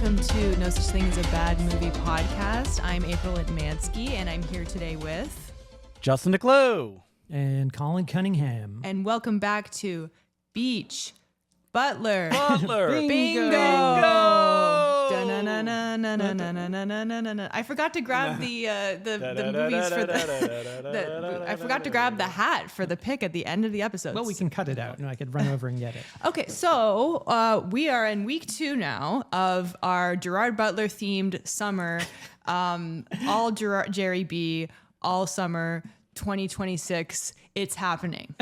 welcome to No Such Thing as a Bad Movie podcast. I'm April Atmansky, and I'm here today with Justin DeClue and Colin Cunningham. And welcome back to Beach Butler. Bingo! I forgot to grab the movies for I forgot to grab the hat for the pick at the end of the episode. Well, we can cut it out and I could run over and get it. Okay, so we are in week 2 now of our Gerard Butler themed summer, all Gerry B, all summer 2026. It's happening.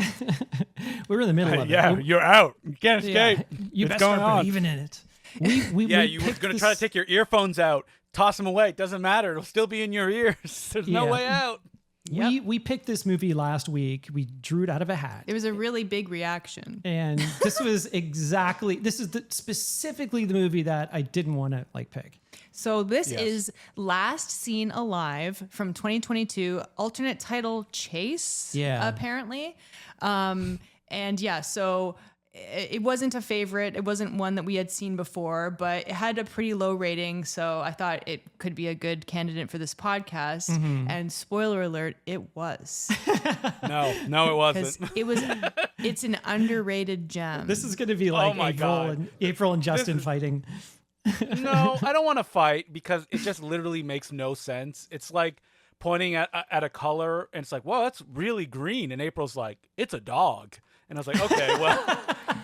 We're in the middle of it. Yeah, you're out. You can't escape. Yeah, you it's best going start on. believing in it. You were going to try to take your earphones out, toss them away. It doesn't matter. It'll still be in your ears. There's no way out. We picked this movie last week. We drew it out of a hat. It was a really big reaction. And this was specifically the movie that I didn't want to pick. So this is Last Seen Alive from 2022, alternate title Chase, apparently. So it wasn't a favorite. It wasn't one that we had seen before, but it had a pretty low rating. So I thought it could be a good candidate for this podcast. Mm-hmm. And spoiler alert, it was. No, it wasn't. It's an underrated gem. This is going to be like April and Justin fighting. No, I don't want to fight because it just literally makes no sense. It's like pointing at a color and it's like, whoa, that's really green. And April's like, it's a dog. And I was like, okay, well,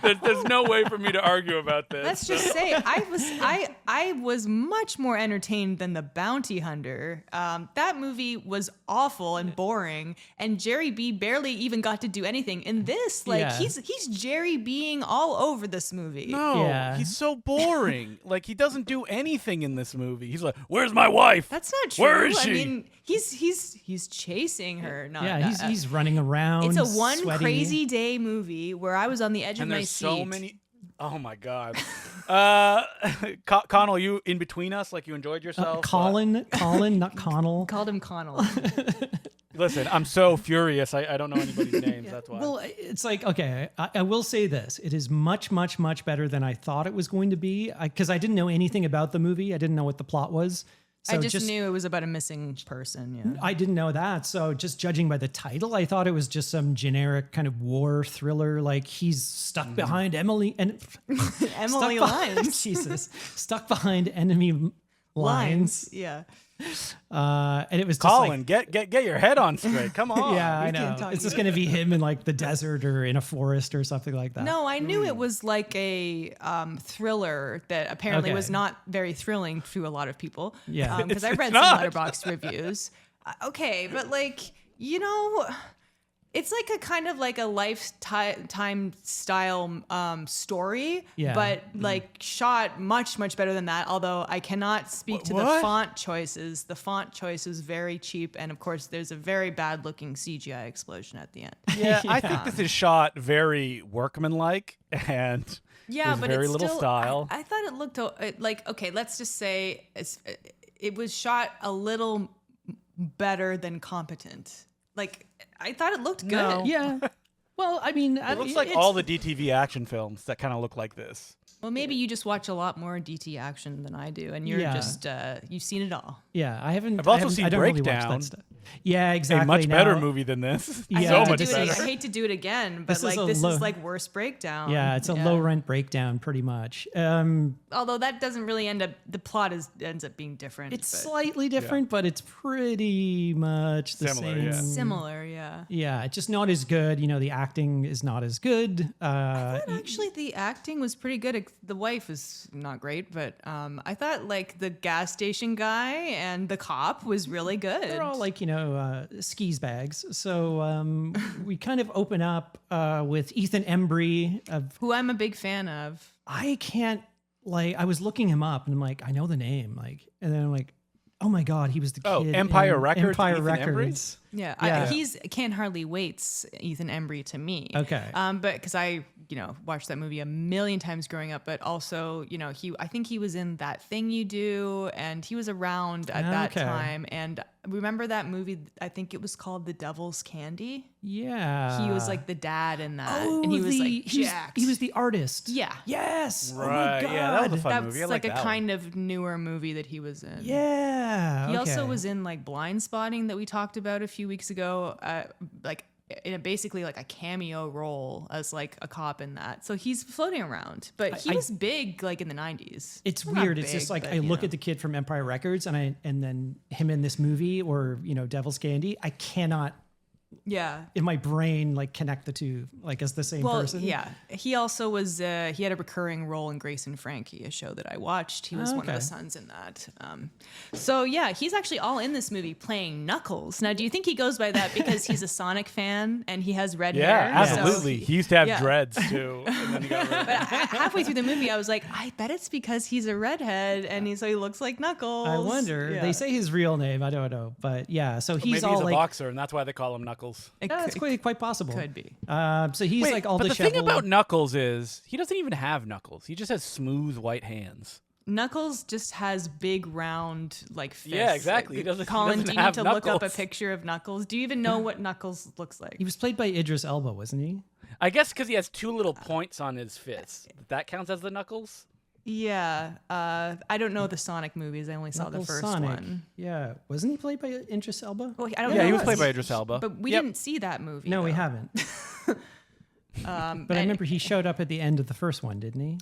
there's no way for me to argue about this. Let's just say I was much more entertained than The Bounty Hunter. That movie was awful and boring, and Gerry B barely even got to do anything. In this, he's Gerry being all over this movie. No, he's so boring. He doesn't do anything in this movie. He's like, where's my wife? That's not true. Where is she? I mean, he's chasing her. He's running around. It's a one sweating. Crazy day movie where I was on the edge of my seat. So many. Oh my God. Connell, you in between us? Like you enjoyed yourself? Colin, not Connell. Called him Connell. Listen, I'm so furious. I don't know anybody's names. That's why. Well, it's like, okay, I will say this. It is much, much, much better than I thought it was going to be because I didn't know anything about the movie. I didn't know what the plot was. So I just knew it was about a missing person. Yeah, I didn't know that. So just judging by the title, I thought it was just some generic kind of war thriller. Like he's stuck behind Emily and Emily Lines. Jesus, stuck behind enemy lines. Yeah. And it was just Colin, get your head on straight. Come on. Yeah, I know. It's just going to be him in the desert or in a forest or something like that. No, I knew it was like a thriller that apparently was not very thrilling to a lot of people. Yeah, because I read some Letterboxd reviews. Okay, but it's like a kind of like a lifetime style story, but shot much, much better than that. Although I cannot speak to the font choices. The font choice is very cheap. And of course, there's a very bad looking CGI explosion at the end. Yeah, I think this is shot very workmanlike and but very it's little still, style. I thought it looked okay, let's just say it was shot a little better than competent. I thought it looked good. No. Yeah. Well, I mean, it looks like all the DTV action films that kind of look like this. Well, maybe you just watch a lot more DT action than I do, and you're just you've seen it all. Yeah, I haven't. I've also seen I don't Breakdown. Really watch that stuff. Yeah, exactly. A much better movie than this. Yeah, so much better. I hate to do it again, but this is like worse Breakdown. Yeah, it's a low rent Breakdown, pretty much. Although that doesn't really end up. The plot ends up being different. It's slightly different, but it's pretty much the same. Yeah. Similar, yeah. Yeah, it's just not as good. The acting is not as good. I thought actually the acting was pretty good. The wife is not great, but I thought the gas station guy and the cop was really good. They're all skis bags. So we kind of open up with Ethan Embry, who I'm a big fan of. I can't I was looking him up and I'm like, I know the name, and then I'm like, Oh my God, he was the kid. Oh, Empire in Records, Empire Ethan Records. Yeah, he's Can't Hardly Wait's Ethan Embry to me. Okay. But because I, watched that movie a million times growing up, but also, I think he was in That Thing You Do, and he was around at that time. And remember that movie? I think it was called The Devil's Candy. Yeah. He was like the dad in that, Oh, and he was like jacked. He was the artist. Yeah. Yes. Right. Oh my God. Yeah, that was a fun That's movie. I like a that kind of newer movie that he was in. Yeah. He also okay. was in like Blind Spotting that we talked about a few weeks ago, like in basically like a cameo role as like a cop in that. So he's floating around, but he was big like in the 90s. It's Well, not weird. It's big, just like but, I look at the kid from Empire Records and then him in this movie or Devil's Candy. I cannot Yeah. in my brain like connect the two like as the same person. Yeah. He also was he had a recurring role in Grace and Frankie, a show that I watched. He was one of the sons in that. So yeah, he's actually all in this movie playing Knuckles. Now, do you think he goes by that because he's a Sonic fan and he has red hair? Yeah, absolutely. So he used to have dreads too. And then he got rid of but halfway through the movie, I was like, I bet it's because he's a redhead and so he looks like Knuckles. I wonder. Yeah. They say his real name. I don't know, but yeah. So he's Maybe all he's a like boxer, and that's why they call him Knuckles. that's quite possible. Could be. So he's Wait, like all but the disheveled. thing about Knuckles is he doesn't even have knuckles. He just has smooth white hands. Knuckles just has big round like fists. Yeah, exactly. He doesn't- Colin, he do doesn't you need have to look up a knuckles. picture of Knuckles? Do you even know what Knuckles looks like? He was played by Idris Elba, wasn't he? I guess because he has two little points on his fists. That counts as the knuckles? Yeah, I don't know the Sonic movies. I only saw the Knuckles first Sonic. one. Yeah, wasn't he played by Idris Elba? Well, I don't Yeah, know he was what- played by Idris Elba. But we Yep. didn't see that movie. No, we though. haven't. But I remember he showed up at the end of the first one, didn't he?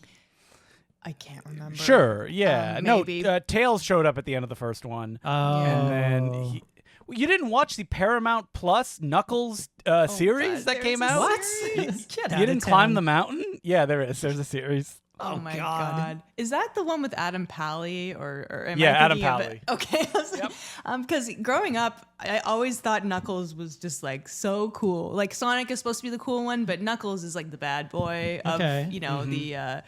I can't remember. Sure, yeah. maybe. No, Tails showed up at the end of the first one. Oh, And then you didn't watch the Paramount Plus Knuckles series God, that came there's a out? what? series? Get You outta didn't town. climb the mountain? Yeah, there is. There's a series. Oh my God. Is that the one with Adam Pally or am Yeah, I Adam thinking of it? Pally. Okay. Because growing up, I always thought Knuckles was just like so cool. Like Sonic is supposed to be the cool one, but Knuckles is like the bad boy of the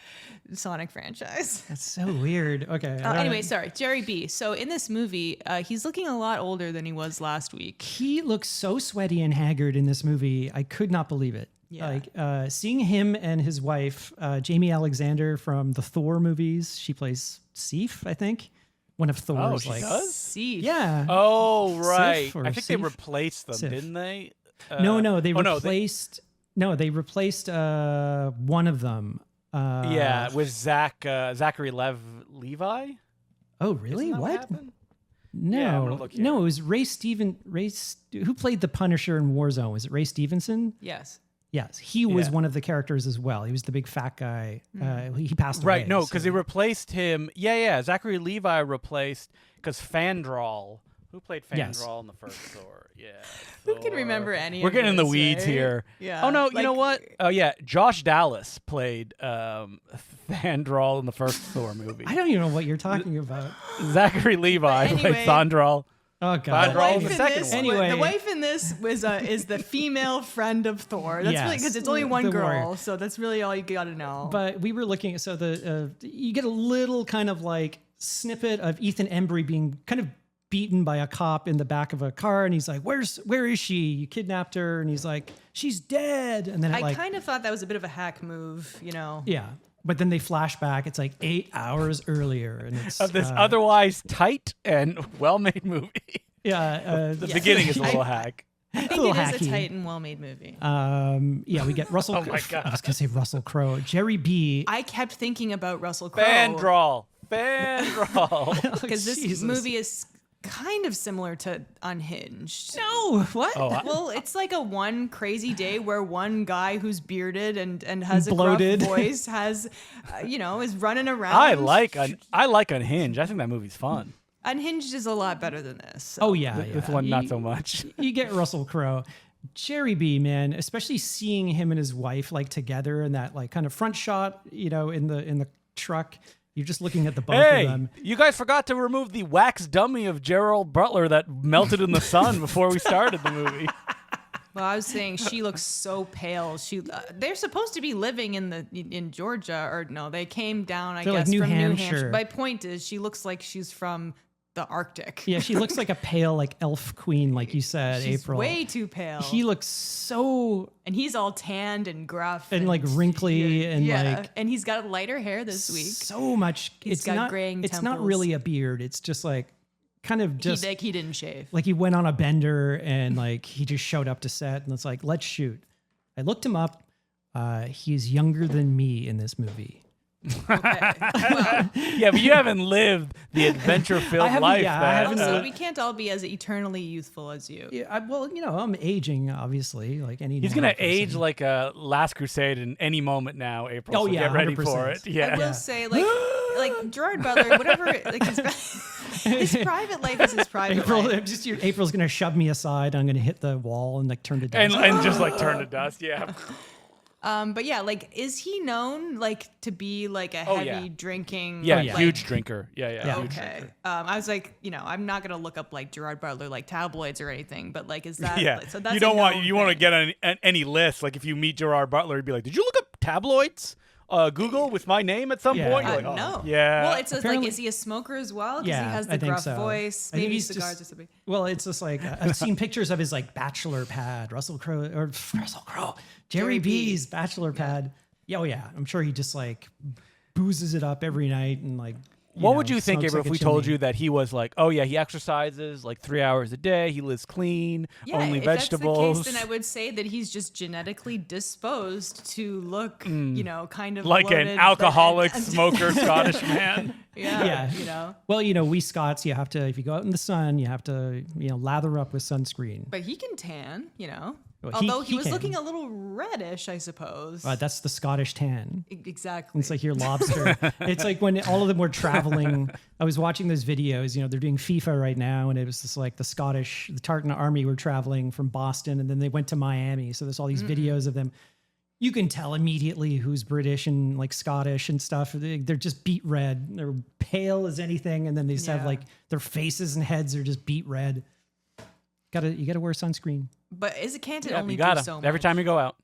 Sonic franchise. That's so weird. Okay. I don't Anyway, know. sorry, Gerry B. So in this movie, he's looking a lot older than he was last week. He looks so sweaty and haggard in this movie. I could not believe it. Yeah. Like seeing him and his wife, Jamie Alexander from the Thor movies. She plays Sif, I think. One of Thor's she like does? See. Yeah. Oh, right. Sif or I think they Sif? replaced them, Sif. didn't they? No, they oh, no, replaced they replaced one of them. yeah, with Zachary Levi. Oh, really? Isn't that What? happened? No, Yeah, I'm gonna look here. no, it was who played the Punisher in Warzone? Was it Ray Stevenson? Yes. Yes, he was Yeah. one of the characters as well. He was the big fat guy. He passed away. Right, no, because so- they replaced him. Yeah, Zachary Levi replaced because Fandral. Who played Fandral Yes. in the first Thor? Yeah. Who can Thor. remember any We're of getting in the this, weeds right? here. Yeah. Oh, no, you know Like- what? Oh, yeah, Josh Dallas played Fandral in the first Thor movie. I don't even know what you're talking about. Zachary Levi But played anyway- Thundral. Oh The god. Fandral in wife the in second this, one. Anyway. the wife in this was is the female friend of Thor. That's really Yes. because it's only one The girl, warrior. so that's really all you got to know. But we were looking at you get a little kind of like snippet of Ethan Embry being kind of beaten by a cop in the back of a car, and he's like, where is she? You kidnapped her, and he's like, she's dead. And then I kind of thought that was a bit of a hack move, yeah. But then they flash back. It's like 8 hours earlier, and it's Of this otherwise tight and well-made movie. yeah. The beginning is a little hack. I think little it is hacky. a tight and well-made movie. Yeah, we get Russell. Oh my God. I was gonna say Russell Crowe, Gerry B. I kept thinking about Russell Crowe Fandral. because this Jesus. movie is kind of similar to Unhinged. No, what? Oh, Well, it's like a one crazy day where one guy who's bearded and has a Bloated. gruff voice has, is running around. I like Unhinged. I think that movie's fun. Unhinged is a lot better than this. Oh yeah, This yeah. one, not so much. You get Russell Crowe. Gerry B, man, especially seeing him and his wife like together in that like kind of front shot, in the truck. You're just looking at the both of Hey, them. you guys forgot to remove the wax dummy of Gerald Butler that melted in the sun before we started the movie. Well, I was saying she looks so pale. They're supposed to be living in Georgia, or no? They came down, I They're like guess, New from New Hampshire. Hampshire. My point is, she looks like she's from the Arctic. Yeah, she looks like a pale, like elf queen, like you said, She's April. way too pale. He looks so, and he's all tanned and gruff and like wrinkly and like, and he's got lighter hair this week. So much. He's got graying It's not temples. really a beard. It's just like kind of just he didn't shave. like he went on a bender and like he just showed up to set and it's like, let's shoot. I looked him up. He's younger than me in this movie. Okay. Well, Yeah, but you haven't lived the adventure-filled life. yeah, I haven't also, we can't all be as eternally youthful as you. Yeah, well, I'm aging, obviously, like any. He's normal gonna age person. like a Last Crusade in any moment now, April. Oh, so yeah, get ready 100%. for it. Yeah. I will say, like Gerard Butler, whatever, like his private life is his private life. April's gonna shove me aside. I'm gonna hit the wall and like turn to dust. and just like turn to dust. Yeah. But yeah, like, is he known like to be like a heavy drinking? Yeah, yeah. huge drinker. Yeah. Huge Okay. drinker. I was like, I'm not gonna look up like Gerard Butler like tabloids or anything, but like, is that? Yeah. So that's you don't want to get on any list. Like if you meet Gerard Butler, you'd be like, "Did you look up tabloids? Google with my name at some Yeah. point?" You're like, no. Yeah. Well, it says Apparently- is he a smoker as well? Because Yeah, he has I the think gruff so. voice, I think maybe he's cigars just- or something. Well, it's just like I've seen pictures of his like bachelor pad, Gerry B's bachelor pad. Yeah, oh yeah, I'm sure he just like boozes it up every night and like. What would you think, smokes April, like if a we told chimney. you that he was like, oh yeah, he exercises like 3 hours a day, he lives clean, Yeah, only if vegetables, that's the case, then I would say that he's just genetically disposed to look, kind of like an bloated, alcoholic and- smoker Scottish man. Yeah. Well, we Scots, you have to, if you go out in the sun, you have to, lather up with sunscreen. But he can tan, Well, Although he he was can. looking a little reddish, I suppose. That's the Scottish tan. Exactly. It's like your lobster. It's like when all of them were traveling. I was watching those videos. They're doing FIFA right now, and it was just like the Tartan Army were traveling from Boston, and then they went to Miami. So there's all these videos of them. You can tell immediately who's British and like Scottish and stuff. They're just beet red. They're pale as anything, and then they just have like their faces and heads are just beet red. You gotta wear sunscreen. But can't it Yeah, only you gotta do so much? every time you go out.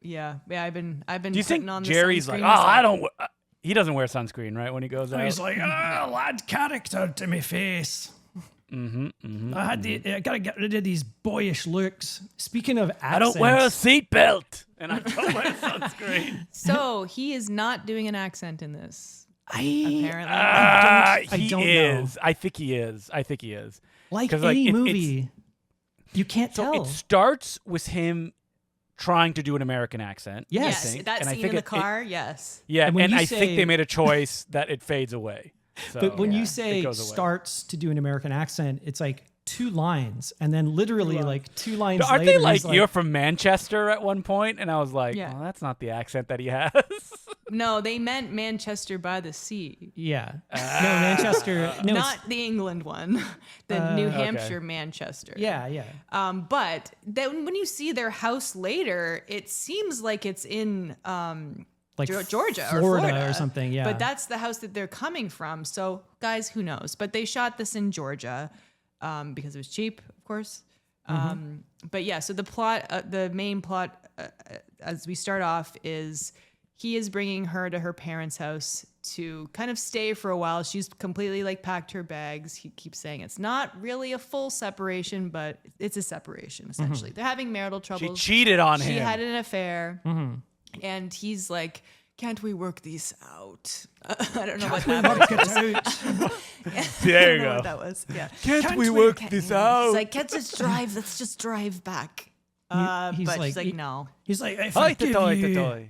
Yeah. I've been. Do you think putting on the Jerry's like, sunscreen oh, myself. I don't. He doesn't wear sunscreen, right? When he goes out, He's like, lad character to my face. I gotta get rid of these boyish looks. Speaking of accents, I don't wear a seatbelt, and I don't wear sunscreen. So he is not doing an accent in this. apparently, Apparently, I don't is. know. I think he is. Like 'Cause, any it- movie, you can't So tell. it starts with him trying to do an American accent. Yes. I yes, think, that and I scene think in the it- car. Yes. Yeah, And when and you I say- think they made a choice that it fades away. So, But when Yeah, you it say goes away. starts to do an American accent, it's like 2 lines, and then literally like 2 lines But aren't later, they like, he's you're from Manchester at one point? And I was like, Yeah. oh, that's not the accent that he has. No, they meant Manchester by the Sea. yeah. No, Manchester. No, Not the England one, the New Hampshire Manchester. yeah. But then when you see their house later, it seems like it's in Like Georgia Florida or Florida or something, yeah. But that's the house that they're coming from. So, guys, who knows? But they shot this in Georgia because it was cheap, of course. But yeah, so the plot, the main plot, as we start off, is he is bringing her to her parents' house to kind of stay for a while. She's completely like packed her bags. He keeps saying it's not really a full separation, but it's a separation essentially. They're having marital She troubles. cheated on She him. had an affair, and he's like, "Can't we work these out?" I don't know what that was. There I you don't know go. what that was. Yeah. Can't we work this out? It's like, let's just drive back. He's But like- she's like, no. He's like, I Hi, forgive Toy, you. Toy.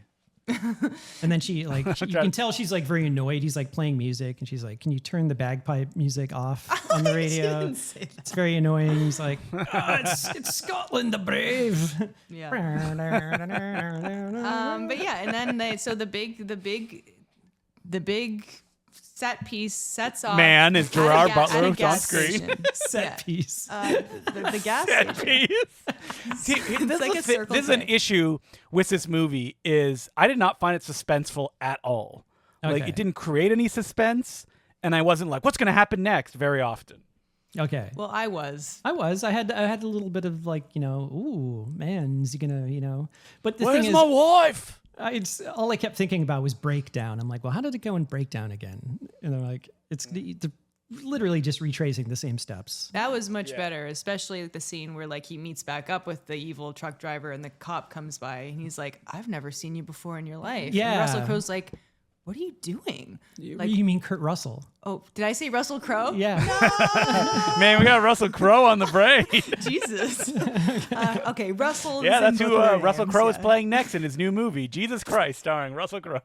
And then she like, you can tell she's like very annoyed. He's like playing music, and she's like, "Can you turn the bagpipe music off on the radio?" didn't say that. It's very annoying. He's like, it's Scotland the brave." Yeah. But yeah, and then the big set piece sets off. Man is at a Gerard at Butler a on gas screen. station. Set Yeah. piece. The gas station. See, this, like is a a circle this is an pit. issue with this movie is I did not find it suspenseful at all. Like Okay. it didn't create any suspense, and I wasn't like, what's going to happen next? Very often. Okay. Well, I was. I had a little bit of like, ooh, man, is he gonna, But the Where's thing is, my wife? all I kept thinking about was breakdown. I'm like, well, how did it go in breakdown again? And they're like, it's the literally just retracing the same steps. That was much better, especially the scene where like he meets back up with the evil truck driver and the cop comes by and he's like, I've never seen you before in your life. Yeah. And Russell Crowe's like, what are you doing? Like, You mean Kurt Russell? oh, did I say Russell Crowe? Yeah. Man, we got Russell Crowe on the brain. Jesus. Okay, Russell. Yeah, that's in who both of our Russell names, Crowe is yeah. playing next in his new movie, Jesus Christ, starring Russell Crowe.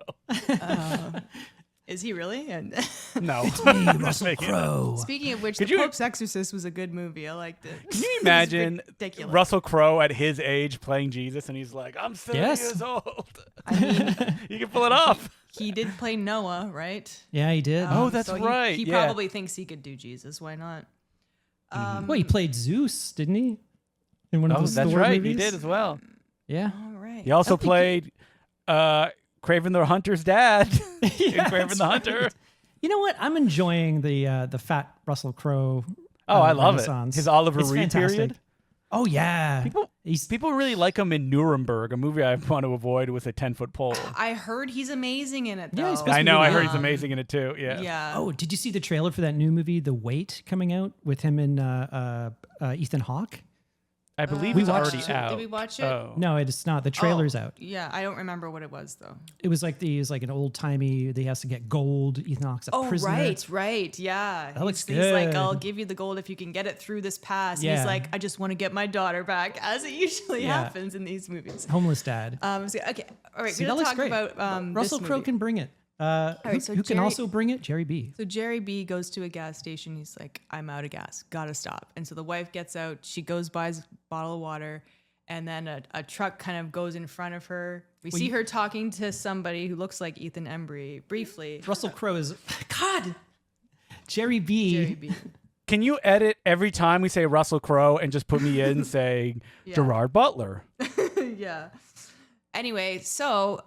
Is he really? And No. Russell Crowe. speaking of which, Could The you- Pope's Exorcist was a good movie. I liked it. Can you imagine ridiculous. Russell Crowe at his age playing Jesus and he's like, I'm 30 Yes. years old. I mean, You can pull it off. he did play Noah, right? Yeah, he did. Oh, that's So right. He yeah. probably thinks he could do Jesus. Why not? Well, he played Zeus, didn't he? In one of Oh, those that's Thor right. movies? He did as well. Yeah. All right. He also I think played Craven the Hunter's dad in Yeah, Craven that's the right. Hunter. You know what? I'm enjoying the fat Russell Crowe. Oh, I love it. renaissance. His Oliver It's Reed fantastic. period. Oh yeah. People People really like him in Nuremberg, a movie I want to avoid with a 10-foot pole. I heard he's amazing in it, though. Yeah, he's supposed I to know. be I really heard good. he's amazing in it too. Yeah. Yeah. Oh, did you see the trailer for that new movie, The Wait, coming out with him and Ethan Hawke? I believe We it's watched already it. out. Did we watch it? Oh. No, it's not. The trailer's Oh, out. Yeah, I don't remember what it was though. It was like an old timey. He has to get gold. Ethan Hawke's a Oh, prisoner. right, yeah. That looks He's like, good. I'll give you the gold if you can get it through this pass. And Yeah. he's like, I just want to get my daughter back, as it usually Yeah. happens in these movies. Homeless dad. So, okay, all right. See, We're that gonna looks talk great. about Russell this Crowe movie. can bring it. right, so who can Gerry- also bring it? Gerry B. So Gerry B goes to a gas station. He's like, I'm out of gas. Gotta stop. And so the wife gets out. She goes, buys a bottle of water. And then a truck kind of goes in front of her. We see her talking to somebody who looks like Ethan Embry briefly. Russell Crowe is God. Gerry B. Gerry B. Can you edit every time we say Russell Crowe and just put me in saying Yeah. Gerard Butler? Yeah. Anyway, so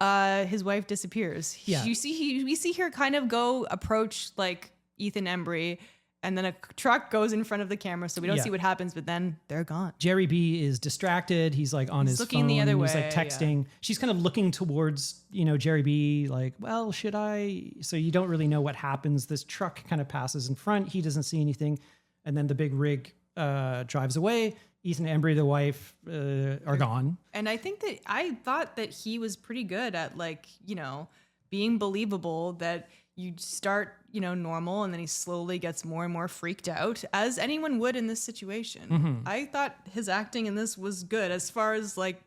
his wife disappears. Yeah. We see her kind of approach like Ethan Embry, and then a truck goes in front of the camera, so we don't Yeah. see what happens. But then they're gone. Gerry B is distracted. He's like on He's his looking phone. the other He's like way, texting. She's kind of looking towards, Gerry B, like, well, should I? So you don't really know what happens. This truck kind of passes in front. He doesn't see anything. And then the big rig drives away. Ethan Embry, the wife, are gone. And I thought that he was pretty good at being believable, that you start, normal, and then he slowly gets more and more freaked out, as anyone would in this situation. Mm-hmm. I thought his acting in this was good as far as like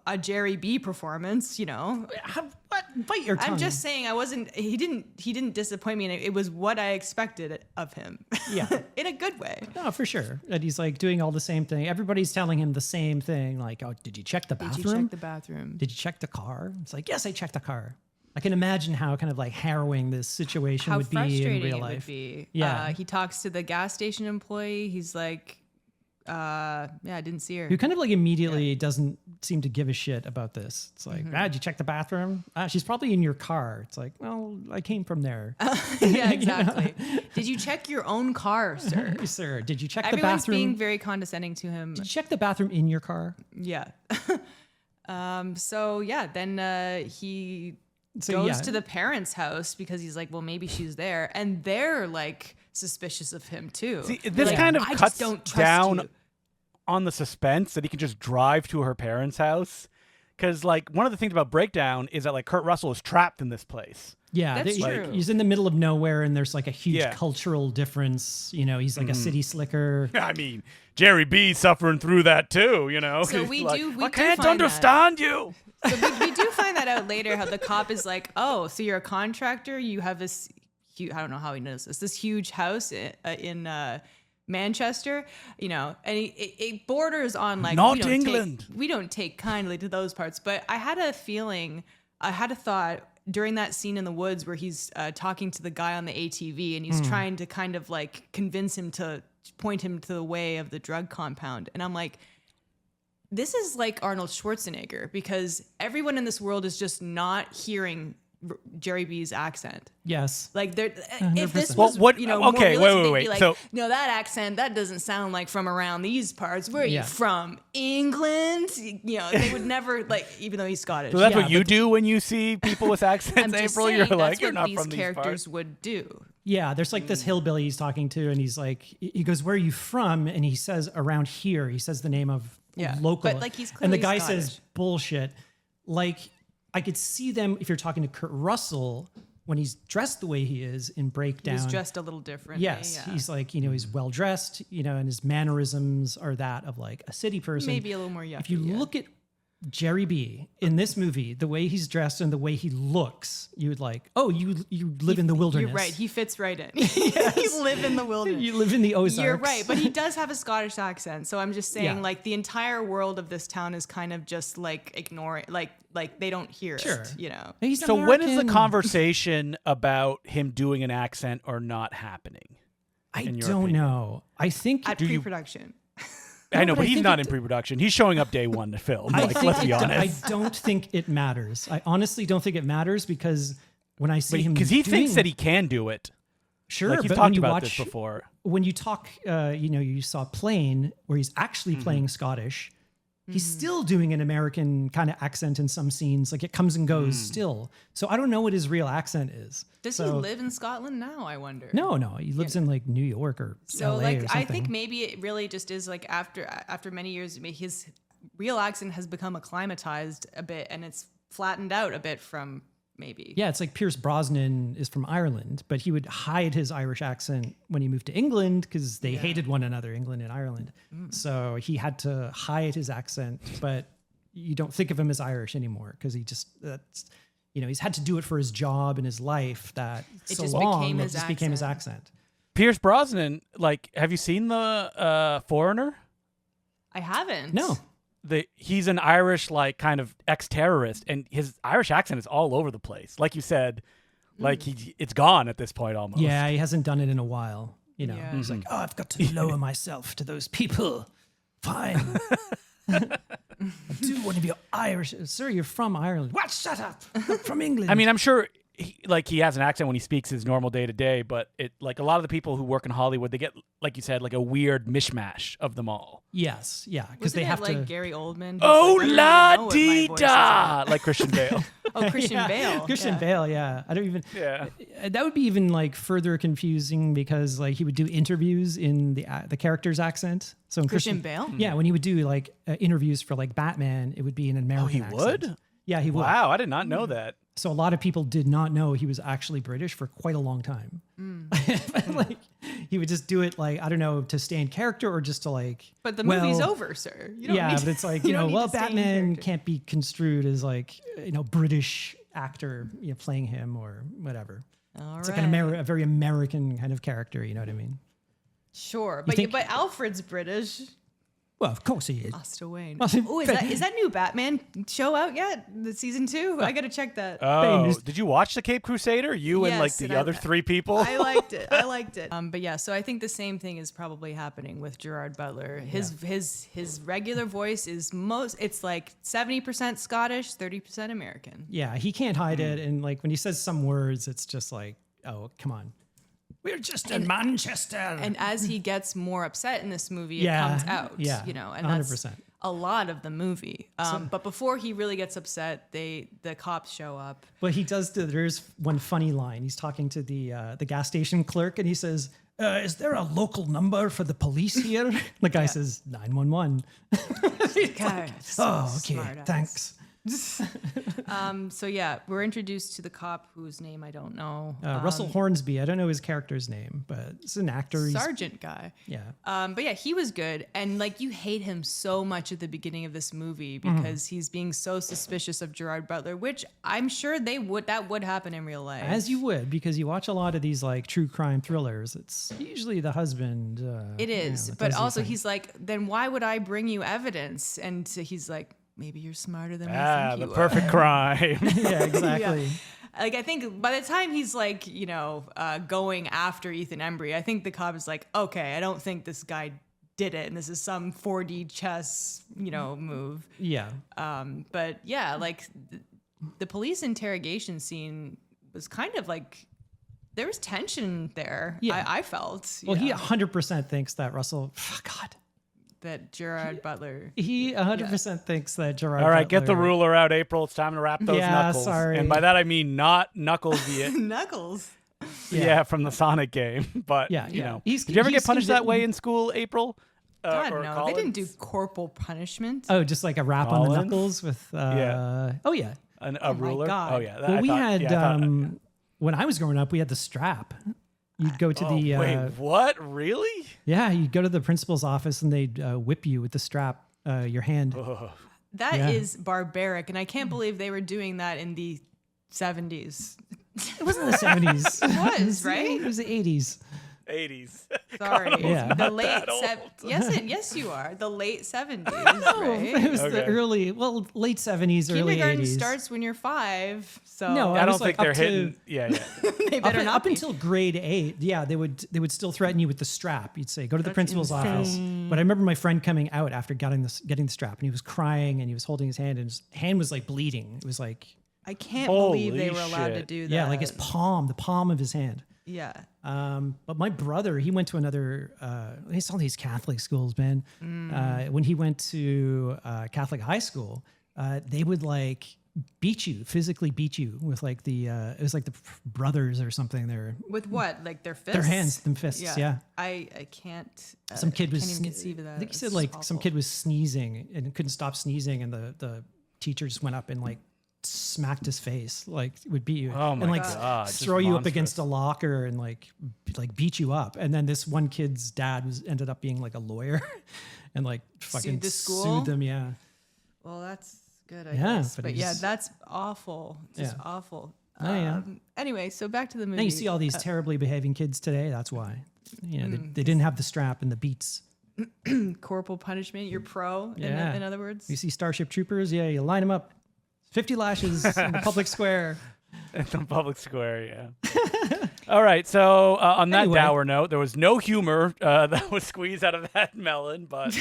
a Gerry B performance, What? Bite your tongue. I'm just saying he didn't disappoint me, and it was what I expected of him. Yeah. In a good way. No, for sure. And he's like doing all the same thing. Everybody's telling him the same thing. Like, oh, did you check the bathroom? Did you check the bathroom? Did you check the car? It's like, yes, I checked the car. I can imagine how kind of like harrowing this situation How would be frustrating in real it life. would be. Yeah. He talks to the gas station employee. He's like, I didn't see her. Who kind of like immediately doesn't seem to give a shit about this. It's like, did you check the bathroom? She's probably in your car. It's like, well, I came from there. Yeah, exactly. Did you check your own car, sir? Sir, did you check the Everyone's bathroom? being very condescending to him. Did you check the bathroom in your car? Yeah. So yeah, then he So, goes yeah. to the parents' house because he's like, well, maybe she's there, and they're like suspicious of him too. See, this Like, kind of I just cuts don't trust down you. on the suspense that he can just drive to her parents' house. Because, like, one of the things about Breakdown is that, like, Kurt Russell is trapped in this place. Yeah, That's they- true. He's in the middle of nowhere, and there's like a huge Yeah. cultural difference. He's like a city slicker. I mean, Gerry B suffering through that too, So He's we like, do I can't find that. understand you. So we do find that out later, how the cop is like, oh, so you're a contractor? You have this, I don't know how he knows this huge house in Manchester, and it borders on like, Not we don't England. we don't take kindly to those parts. But I had a thought during that scene in the woods where he's talking to the guy on the ATV, and he's trying to kind of like convince him to point him to the way of the drug compound. And I'm like, this is like Arnold Schwarzenegger, because everyone in this world is just not hearing Gerry B's accent. Yes. Like if this 100%. was, Well, what- more okay, realistic, wait, they'd wait. be like, So- no, that accent, that doesn't sound like from around these parts. Where are Yeah. you from? England? They would never, like, even though he's Scottish. So that's Yeah, what you but- do when you see people with accents, I'm just April? saying, You're that's like, you're what not these from these characters parts. would do. Yeah, there's like this hillbilly he's talking to, and he's like, he goes, "Where are you from?" And he says, "Around here." He says the name of local. But like he's and the clearly guy Scottish. says, "Bullshit." Like I could see them if you're talking to Kurt Russell when he's dressed the way he is in Breakdown. He's dressed a little differently. Yes, yeah. he's like, he's well dressed, and his mannerisms are that of like a city person. Maybe a little more yucky. If you look at Gerry B in this movie, the way he's dressed and the way he looks, you would like, oh, you live in the wilderness. You're right. He fits right in. You live in the wilderness. You live in the Ozarks. You're right, but he does have a Scottish accent. So I'm just saying, Yeah. like the entire world of this town is kind of just like ignoring, like they don't hear Sure. it. You know. He's So when is the American. conversation about him doing an accent or not happening? I in your don't opinion? know. I think At pre-production. I know, but but I he's think not it- in pre-production. He's showing up day one to film. I Like, think let's be it- honest. I don't think it matters. I honestly don't think it matters because when I see him, Because he thinks doing- that he can do it. sure, Like, he's but when talked you about watch this before. when you talk, you saw Plane where he's actually Mm-hmm. playing Scottish. He's still doing an American kind of accent in some scenes. Like it comes and goes Mm. still. So I don't know what his real accent is. Does So- he live in Scotland now? I wonder. No, he lives in like New York or So LA or like something. I think maybe it really just is like after many years, his real accent has become acclimatized a bit and it's flattened out a bit from maybe. Yeah, it's like Pierce Brosnan is from Ireland, but he would hide his Irish accent when he moved to England because they hated one another, England and Ireland. So he had to hide his accent, but you don't think of him as Irish anymore because he's had to do it for his job and his life that It so just long became it his just became his accent. accent. Pierce Brosnan, like, have you seen the Foreigner? I haven't. No. He's an Irish, like, kind of ex-terrorist, and his Irish accent is all over the place. Like you said, like it's gone at this point almost. Yeah, he hasn't done it in a while. Yeah. He's like, oh, I've got to lower myself to those people. Fine. I'll do one of your Irish. Sir, you're from Ireland. What? Shut up. I'm from England. I mean, I'm sure he has an accent when he speaks his normal day to day, but it like a lot of the people who work in Hollywood, they get, like you said, like a weird mishmash of them all. yes, yeah, because Wasn't they it have like to. Gary Oldman? who's Oh like, I don't la even know what my dee voice is da, like. like Christian Bale. Oh, Christian Yeah, Bale. Christian yeah. Bale, yeah. I don't even. Yeah. That would be even like further confusing because like he would do interviews in the character's accent. So in Christian Bale? yeah, when he would do like interviews for like Batman, it would be in an American accent. would? Yeah, he would. Wow, I did not know that. So a lot of people did not know he was actually British for quite a long time. But, like he would just do it like I don't know to stay in character or just to like. But the movie's over, sir. You don't Yeah, need but it's like you don't need well, to stay in Batman character. can't be construed as like British actor playing him or whatever. All It's like right. a very American kind of character. You know what I mean? Sure, think- but Alfred's British. Well, of course he is. Asta Wayne. Well, Oh, is that new Batman show out yet? The season 2? I gotta check that. Oh, is- did you watch The Cape Crusader? You and like Yes, the and other 3 people? I liked it. I liked it. But yeah, so I think the same thing is probably happening with Gerard Butler. His regular voice is it's like 70% Scottish, 30% American. Yeah, he can't hide it. And like when he says some words, it's just like, oh, come on. We're just in Manchester. And as he gets more upset in this movie, Yeah, it comes out. yeah, And that's 100%. a lot of the movie. But before he really gets upset, the cops show up. But he does. There's one funny line. He's talking to the gas station clerk, and he says, "Is there a local number for the police here?" The guy says 911. God, Oh, okay, smart ass. thanks. So yeah, we're introduced to the cop whose name I don't know. Russell Hornsby. I don't know his character's name, but it's an actor. He's, Sergeant guy. yeah. But yeah, he was good. And like you hate him so much at the beginning of this movie Mm-hmm. because he's being so suspicious of Gerard Butler, which I'm sure that would happen in real life. As you would, because you watch a lot of these like true crime thrillers. It's usually the husband. It is. that But does the also thing. he's like, then why would I bring you evidence? And so he's like, maybe you're smarter than we Ah, think the you perfect crime. yeah, exactly. Like I think by the time he's like, going after Ethan Embry, I think the cop is like, okay, I don't think this guy did it, and this is some 4D chess, move. Yeah. But yeah, like the police interrogation scene was kind of like there was tension there. Yeah. I felt. Well, he know, 100% thinks that Russell. God. that Gerard Butler. He 100% thinks that Gerard. All right, get the Butler- ruler out, April. It's time to wrap those Yeah, knuckles. sorry. And by that I mean not knuckles the Knuckles. Yeah, from the Sonic game. But you know, did you ever get punished that way in school, April? God, no, Collins? They didn't do corporal punishment. Oh, just like a rap on the knuckles with. Oh yeah. A ruler. God. Oh yeah. Well, we had when I was growing up, we had the strap. You'd go to the. Wait, what? Really? Yeah, you'd go to the principal's office and they'd whip you with the strap, your hand. That is barbaric, and I can't believe they were doing that in the 70s. It wasn't the 70s. It was, right? It was the 80s. 80s. Sorry. Yeah. The late 70s. Yes, you are. The late 70s, right? It was the late 70s, early 80s. Kindergarten starts when you're 5, so... No, I don't think they're hitting... Yeah. They better not up until grade 8, they would still threaten you with the strap. You'd say, go to the principal's office. But I remember my friend coming out after getting the strap, and he was crying, and he was holding his hand, and his hand was like bleeding. It was like... I can't believe they were allowed to do that. Yeah, like his palm, the palm of his hand. Yeah. But my brother, he went to another, he's all these Catholic schools, man. When he went to Catholic high school, they would like physically beat you with like it was like the brothers or something there. With what? Like their fists? Their hands, them fists, yeah. I can't. Some kid was, can't even conceive of that. I think he said like some kid was sneezing and couldn't stop sneezing, and the teacher just went up and like smacked his face, like would beat you, and like God, throw you up against a locker and like beat you up. And then this one kid's dad ended up being like a lawyer, and like fucking sued them. Yeah. Well, that's good. I guess. But yeah, that's awful. Just awful. Yeah. Anyway, so back to the movie. Now you see all these terribly behaving kids today. That's why. You know, they didn't have the strap and the beats. Corporal punishment. You're pro. In other words. You see Starship Troopers. Yeah, you line them up. 50 lashes in the public square. In the public square, yeah. All right, so on that dour note, there was no humor that was squeezed out of that melon, but...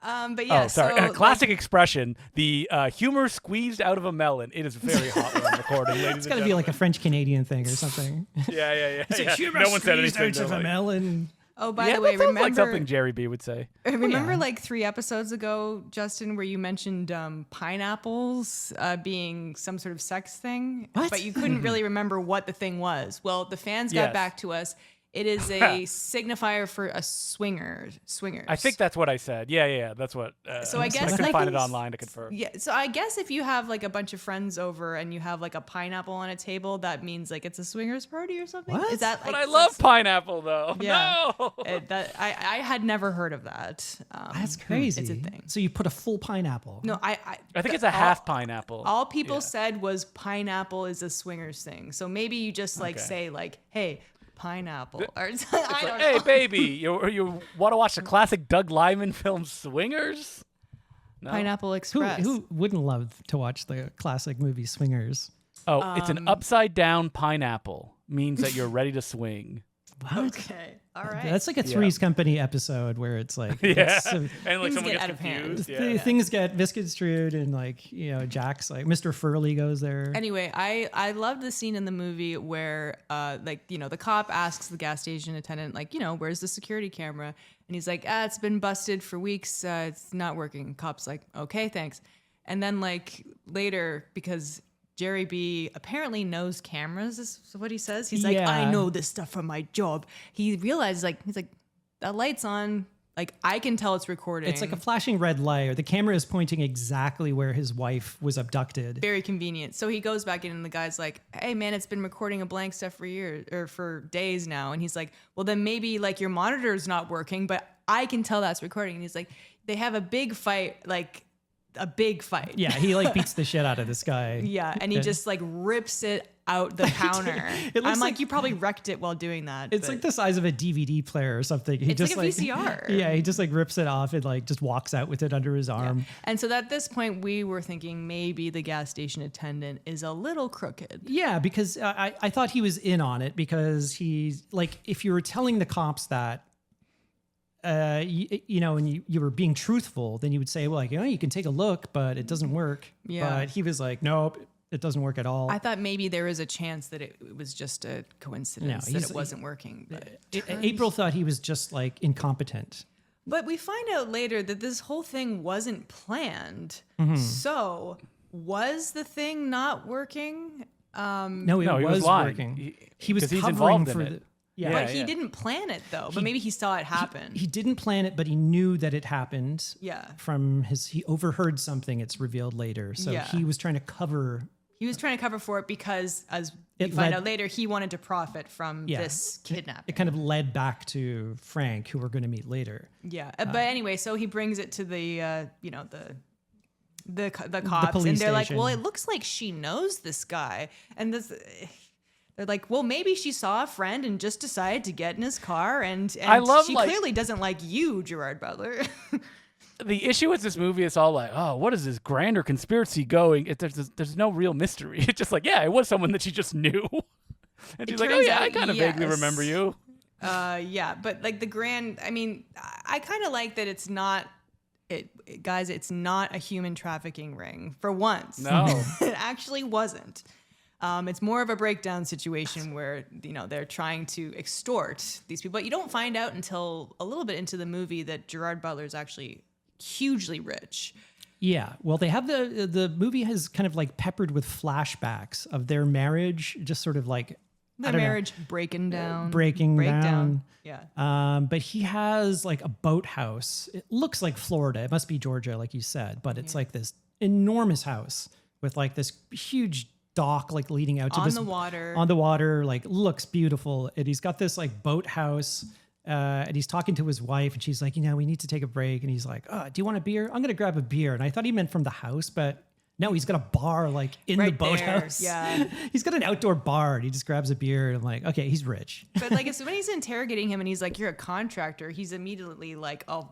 but yeah, So, classic expression, the humor squeezed out of a melon. It is very hot when I'm recording, ladies and gentlemen. It's got to be like a French-Canadian thing or something. Yeah. It's like humor squeezed out of a melon. Oh, by the way, remember like something Gerry B would say. Remember, like 3 episodes ago, Justin, where you mentioned pineapples being some sort of sex thing, but you couldn't really remember what the thing was. Well, the fans got back to us. It is a signifier for a swingers. I think that's what I said. Yeah. That's what. So I guess I can find it online to confirm. Yeah. So I guess if you have like a bunch of friends over and you have like a pineapple on a table, that means like it's a swingers party or something. What? Is that like? But I love pineapple though. Yeah. No. I had never heard of that. That's crazy. It's a thing. So you put a full pineapple. No, I think it's a half pineapple. All people said was pineapple is a swingers thing. So maybe you just like say like, hey, pineapple. Or I don't know. Hey, baby, you want to watch the classic Doug Liman film Swingers? No? Pineapple Express. Who wouldn't love to watch the classic movie Swingers? Oh, it's an upside down pineapple. Means that you're ready to swing. What? Okay. All right. That's like a Three's Company episode where it's like and like things someone get gets out of hand. confused. Things get misconstrued, and like Jack's like Mr. Furley goes there. Anyway, I love the scene in the movie where the cop asks the gas station attendant like, where's the security camera? And he's like, it's been busted for weeks. It's not working. Cop's like, okay, thanks. And then like later, because Gerry B apparently knows cameras, is what he says. He's like, I know this stuff from my job. He realizes he's like, that light's on. Like, I can tell it's recording. It's like a flashing red light, or the camera is pointing exactly where his wife was abducted. Very convenient. So he goes back in and the guy's like, hey man, it's been recording a blank stuff for years or for days now. And he's like, well then maybe like your monitor's not working, but I can tell that's recording. And he's like, they have a big fight, a big fight. Yeah, he like beats the shit out of this guy. Yeah, and he just like rips it out the counter. I'm like, you probably wrecked it while doing that. It's like the size of a DVD player or something. He it's just like a VCR. Yeah, he just like rips it off and like just walks out with it under his arm. Yeah. And so at this point, we were thinking maybe the gas station attendant is a little crooked. Yeah, because I thought he was in on it, because he's like, if you were telling the cops that, and you were being truthful, then you would say, well, you can take a look, but it doesn't work. Yeah. But he was like, nope, it doesn't work at all. I thought maybe there was a chance that it was just a coincidence that it wasn't working. But April thought he was just like incompetent. But we find out later that this whole thing wasn't planned. So was the thing not working? No, he was was lying. working. He was 'cause he's covering involved in for it. the. But he didn't plan it though. But maybe he saw it happen. He didn't plan it, but he knew that it happened. Yeah. He overheard something. It's revealed later, so Yeah. he was trying to cover. He was trying to cover for it because, as we find out later, he wanted to profit from this kidnapping. It kind of led back to Frank, who we're going to meet later. Yeah, but anyway, so he brings it to the the cops, police and they're like, station. "Well, it looks like she knows this guy," and they're like, "Well, maybe she saw a friend and just decided to get in his car, and I love, she like- clearly doesn't like you, Gerard Butler." The issue with this movie is all like, oh, what is this grander conspiracy going? There's no real mystery. It's just like, yeah, it was someone that she just knew. And she's like, oh turns yeah, I out, kind of vaguely remember you. Yeah, but like I kind of like that it's not. Guys, it's not a human trafficking ring for once. No. It actually wasn't. It's more of a breakdown situation where they're trying to extort these people. But you don't find out until a little bit into the movie that Gerard Butler is actually hugely rich. Yeah, well, they have the movie has kind of like peppered with flashbacks of their marriage, just sort of like Their marriage breaking down. breakdown. Yeah. But he has like a boathouse. It looks like Florida. It must be Georgia, like you said, but it's like this enormous house with like this huge dock like leading out to On this the water. On the water, like looks beautiful. And he's got this like boathouse. And he's talking to his wife, and she's like, we need to take a break. And he's like, oh, do you want a beer? I'm going to grab a beer. And I thought he meant from the house, but no, he's got a bar like in the Right there, boathouse. yeah. He's got an outdoor bar, and he just grabs a beer. And I'm like, okay, he's rich. But like, when he's interrogating him and he's like, "You're a contractor," he's immediately like, "Oh,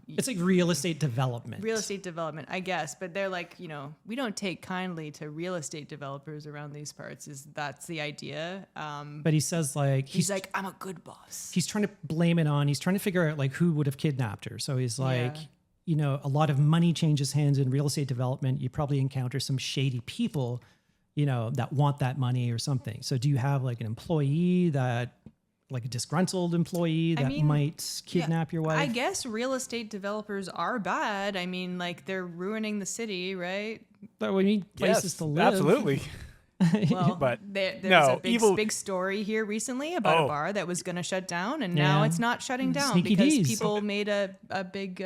It's like real estate development. real estate development, I guess." But they're like, we don't take kindly to real estate developers around these parts. That's the idea. But he says like He's like, "I'm a good boss." he's trying to blame it on. He's trying to figure out like who would have kidnapped her. So he's like, a lot of money changes hands in real estate development. You probably encounter some shady people, that want that money or something. So do you have like an employee like a disgruntled employee that might kidnap your wife? I guess real estate developers are bad. I mean, like they're ruining the city, right? But we need places Yes, to live. absolutely. Well, But there's no, a big story here recently about a bar that was going to shut down, and now Yeah. it's not shutting down Sneaky because D's. people made a big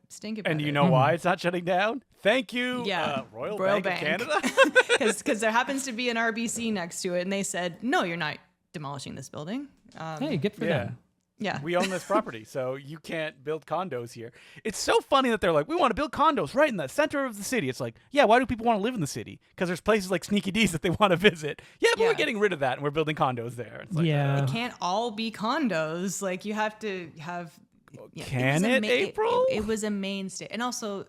stink about it. And you know why it's not shutting down? Thank you, Yeah. Royal Royal Bank of Bank. Canada. Because there happens to be an RBC next to it, and they said, "No, you're not demolishing this building." Hey, good for Yeah. them. Yeah, We own this property, so you can't build condos here. It's so funny that they're like, we want to build condos right in the center of the city. It's like, yeah, why do people want to live in the city? Because there's places like Sneaky D's that they want to visit. Yeah, but Yeah. we're getting rid of that, and we're building condos there. It's like, Yeah. it can't all be condos. Like you have to have. Yeah, Can was a it, April? It was a mainstay, and also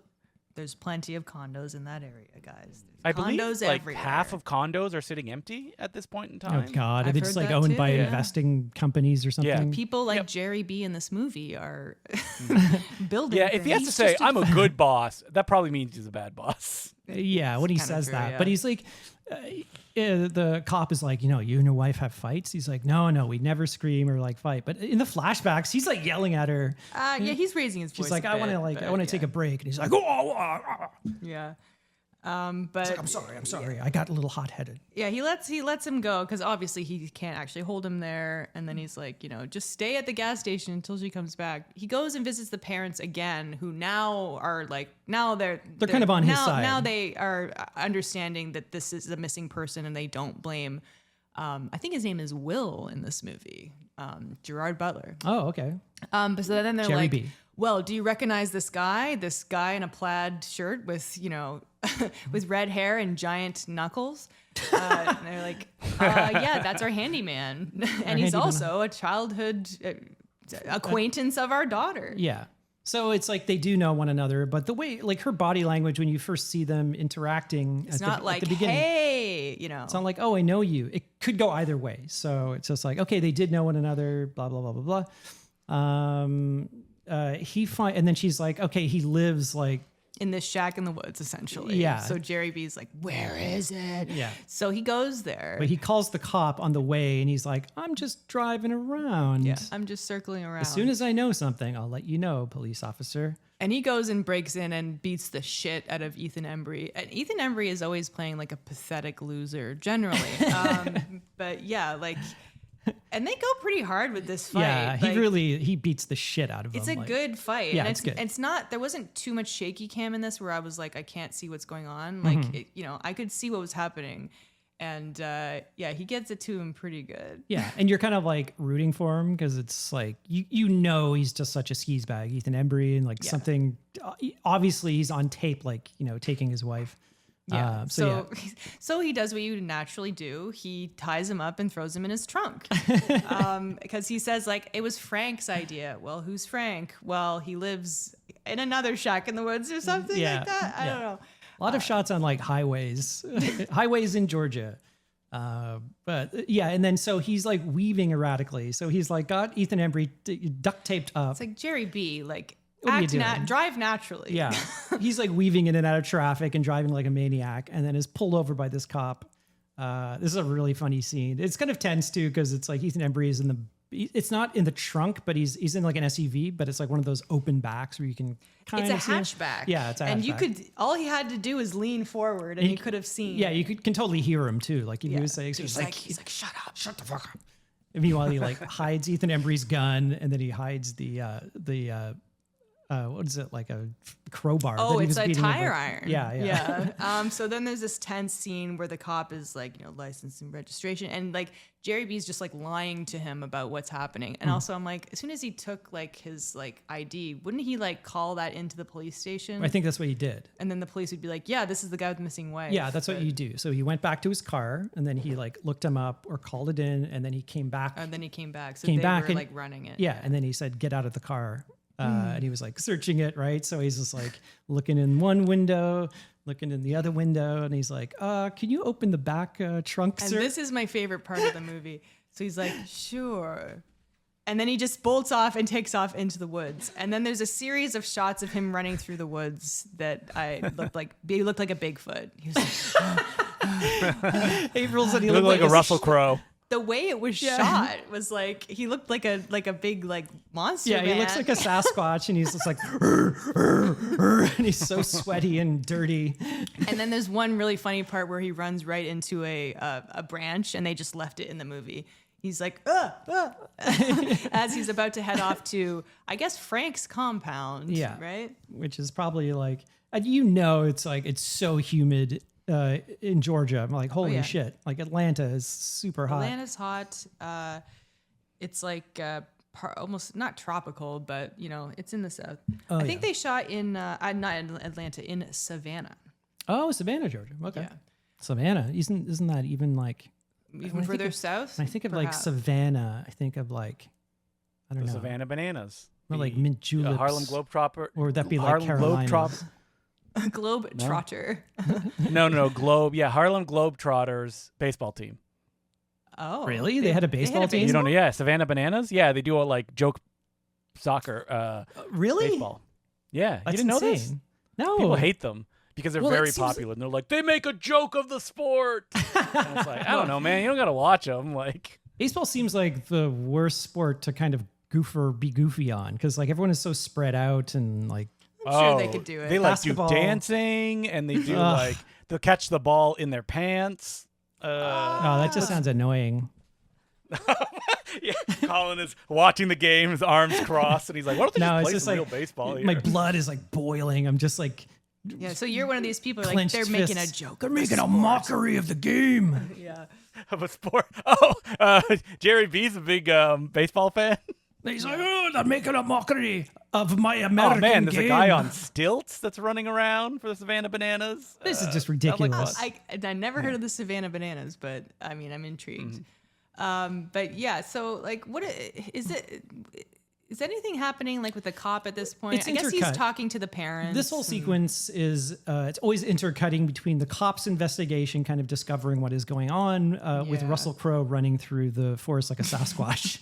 there's plenty of condos in that area, guys. I There's believe condos like everywhere. half of condos are sitting empty at this point in Oh time. God, are I've they just heard like that owned too, by yeah. investing companies or something? people like Yep. Gerry B in this movie are building. Yeah, if he has to things. say, I'm a good boss, that probably means he's a bad boss. Yeah, when he kinda says true, that, yeah. but he's like, the cop is like, you and your wife have fights. He's like, no, we never scream or like fight. But in the flashbacks, he's like yelling at her. Yeah, he's raising his voice. She's like, a I want bit, to but take yeah. a break, and he's like, oh. Yeah. But I'm sorry, I got a little hot headed. yeah, he lets him go because obviously he can't actually hold him there. And then he's like, just stay at the gas station until she comes back. He goes and visits the parents again, who now are like, they're kind of on his now, side. Now they are understanding that this is a missing person, and they don't blame. I think his name is Will in this movie, Gerard Butler. Oh, okay. But so then they're Gerry like, B. well, do you recognize this guy? This guy in a plaid shirt with, with red hair and giant knuckles? And they're like, yeah, that's our handyman. And he's handyman. also a childhood acquaintance of our daughter. Yeah. So it's like they do know one another, but the way, like her body language when you first see them interacting It's at not the, like, at the beginning, hey, it's not like, oh, I know you. It could go either way. So it's just like, okay, they did know one another, blah, blah, blah, blah, blah. And then she's like, okay, he lives like in this shack in the woods, essentially. Yeah. So Gerry B's like, where is it? Yeah. So he goes there. But he calls the cop on the way and he's like, I'm just driving around. Yeah, I'm just circling around. As soon as I know something, I'll let you know, police officer. And he goes and breaks in and beats the shit out of Ethan Embry. And Ethan Embry is always playing like a pathetic loser, generally. But yeah, like, and they go pretty hard with this fight. Yeah, like, he beats the shit out of him. It's a good fight. Yeah, and it's good. It's not, there wasn't too much shaky cam in this where I was like, I can't see what's going on. Like, I could see what was happening. And he gets it to him pretty good. Yeah, and you're kind of like rooting for him because it's like he's just such a skis bag, Ethan Embry, and like something. Obviously, he's on tape, like taking his wife. Yeah. So he does what you naturally do. He ties him up and throws him in his trunk because he says like it was Frank's idea. Well, who's Frank? Well, he lives in another shack in the woods or something like that. I don't know. A lot of shots on like highways in Georgia. But yeah, and then so he's like weaving erratically. So he's like got Ethan Embry duct taped up. It's like Gerry B, like drive naturally. Yeah. He's like weaving in and out of traffic and driving like a maniac and then is pulled over by this cop. This is a really funny scene. It's kind of tense too because it's like Ethan Embry is it's not in the trunk, but he's in like an SUV, but it's like one of those open backs where you can kind of It's a hatchback. Yeah, it's a hatchback. And you could, all he had to do was lean forward and you could have seen. Yeah, you can totally hear him too. Like he was saying, he's like, shut up. Shut the fuck up. And meanwhile, he like hides Ethan Embry's gun and then he hides the what is it, like a crowbar? Oh, that he it's was a beating tire with. iron. Yeah. So then there's this tense scene where the cop is like, license and registration, and like Gerry B's just like lying to him about what's happening. And also, I'm like, as soon as he took like his like ID, wouldn't he like call that into the police station? I think that's what he did. And then the police would be like, yeah, this is the guy with the missing wife. Yeah, that's what you do. So he went back to his car and then he like looked him up or called it in and then he came back. And then he came back. So Came they back were and- like running it. Yeah, and then he said, "Get out of the car." And he was like searching it, right? So he's just like looking in one window, looking in the other window, and he's like, "Can you open the back trunk, And sir?" this is my favorite part of the movie. So he's like, sure. And then he just bolts off and takes off into the woods. And then there's a series of shots of him running through the woods that he looked like a Bigfoot. He was like, April said he Looked like a Russell Crowe. the way it was shot was like, he looked like a big like monster. Yeah, man. he looks like a Sasquatch, and he's just like, and he's so sweaty and dirty. And then there's one really funny part where he runs right into a branch, and they just left it in the movie. He's like, as he's about to head off to, I guess, Frank's compound. Yeah. Right? Which is probably like, it's like, it's so humid in Georgia. I'm like, holy shit. Like Atlanta is super hot. Atlanta's hot. It's like almost not tropical, but, it's in the south. Oh, I think they shot in, not in Atlanta, in Savannah. Oh, Savannah, Georgia. Okay. Yeah. Savannah. Isn't that even like, Even further south? when I think of perhaps. like Savannah, I think of like, I don't The know. Savannah Bananas. Or like mint juleps. Harlem Globetrotter. Or would that be like Harlem Carolina? Globetrotter. Globetrotter. No, Globe. Yeah, Harlem Globetrotters baseball team. Oh. Really? They had a baseball team? You don't know? Yeah, Savannah Bananas. Yeah, they do a like joke soccer. Really? Baseball. Yeah, That's you didn't know this? insane. No. People hate them because they're Well, it very seems popular. And they're like, they make a joke of the sport. And it's like, I don't know, man. You don't got to watch them. Like, Baseball seems like the worst sport to kind of be goofy on because like everyone is so spread out and like. I'm sure they could do it. They like do Basketball. dancing and they do like they'll catch the ball in their pants. Oh, that just sounds annoying. Yeah, Colin is watching the game, his arms crossed, and he's like, "Why don't they No, just it's play just some like real baseball here?" my blood is like boiling. I'm just like Yeah, so you're one of these people like clenched they're making a fists. joke. They're making a mockery of the game. Yeah. of a sport. Gerry B's a big baseball fan. He's like, oh, they're making a mockery of my American Oh man, there's game. a guy on stilts that's running around for the Savannah Bananas. This is just sounds like ridiculous. fun. I never heard of the Savannah Bananas, but I mean, I'm intrigued. But yeah, so like, what is it? Is anything happening like with the cop at this point? It's I guess he's intercut. talking to the parents. This whole sequence is it's always intercutting between the cops' investigation, kind of discovering what is going on, with Yeah. Russell Crowe running through the forest like a Sasquatch.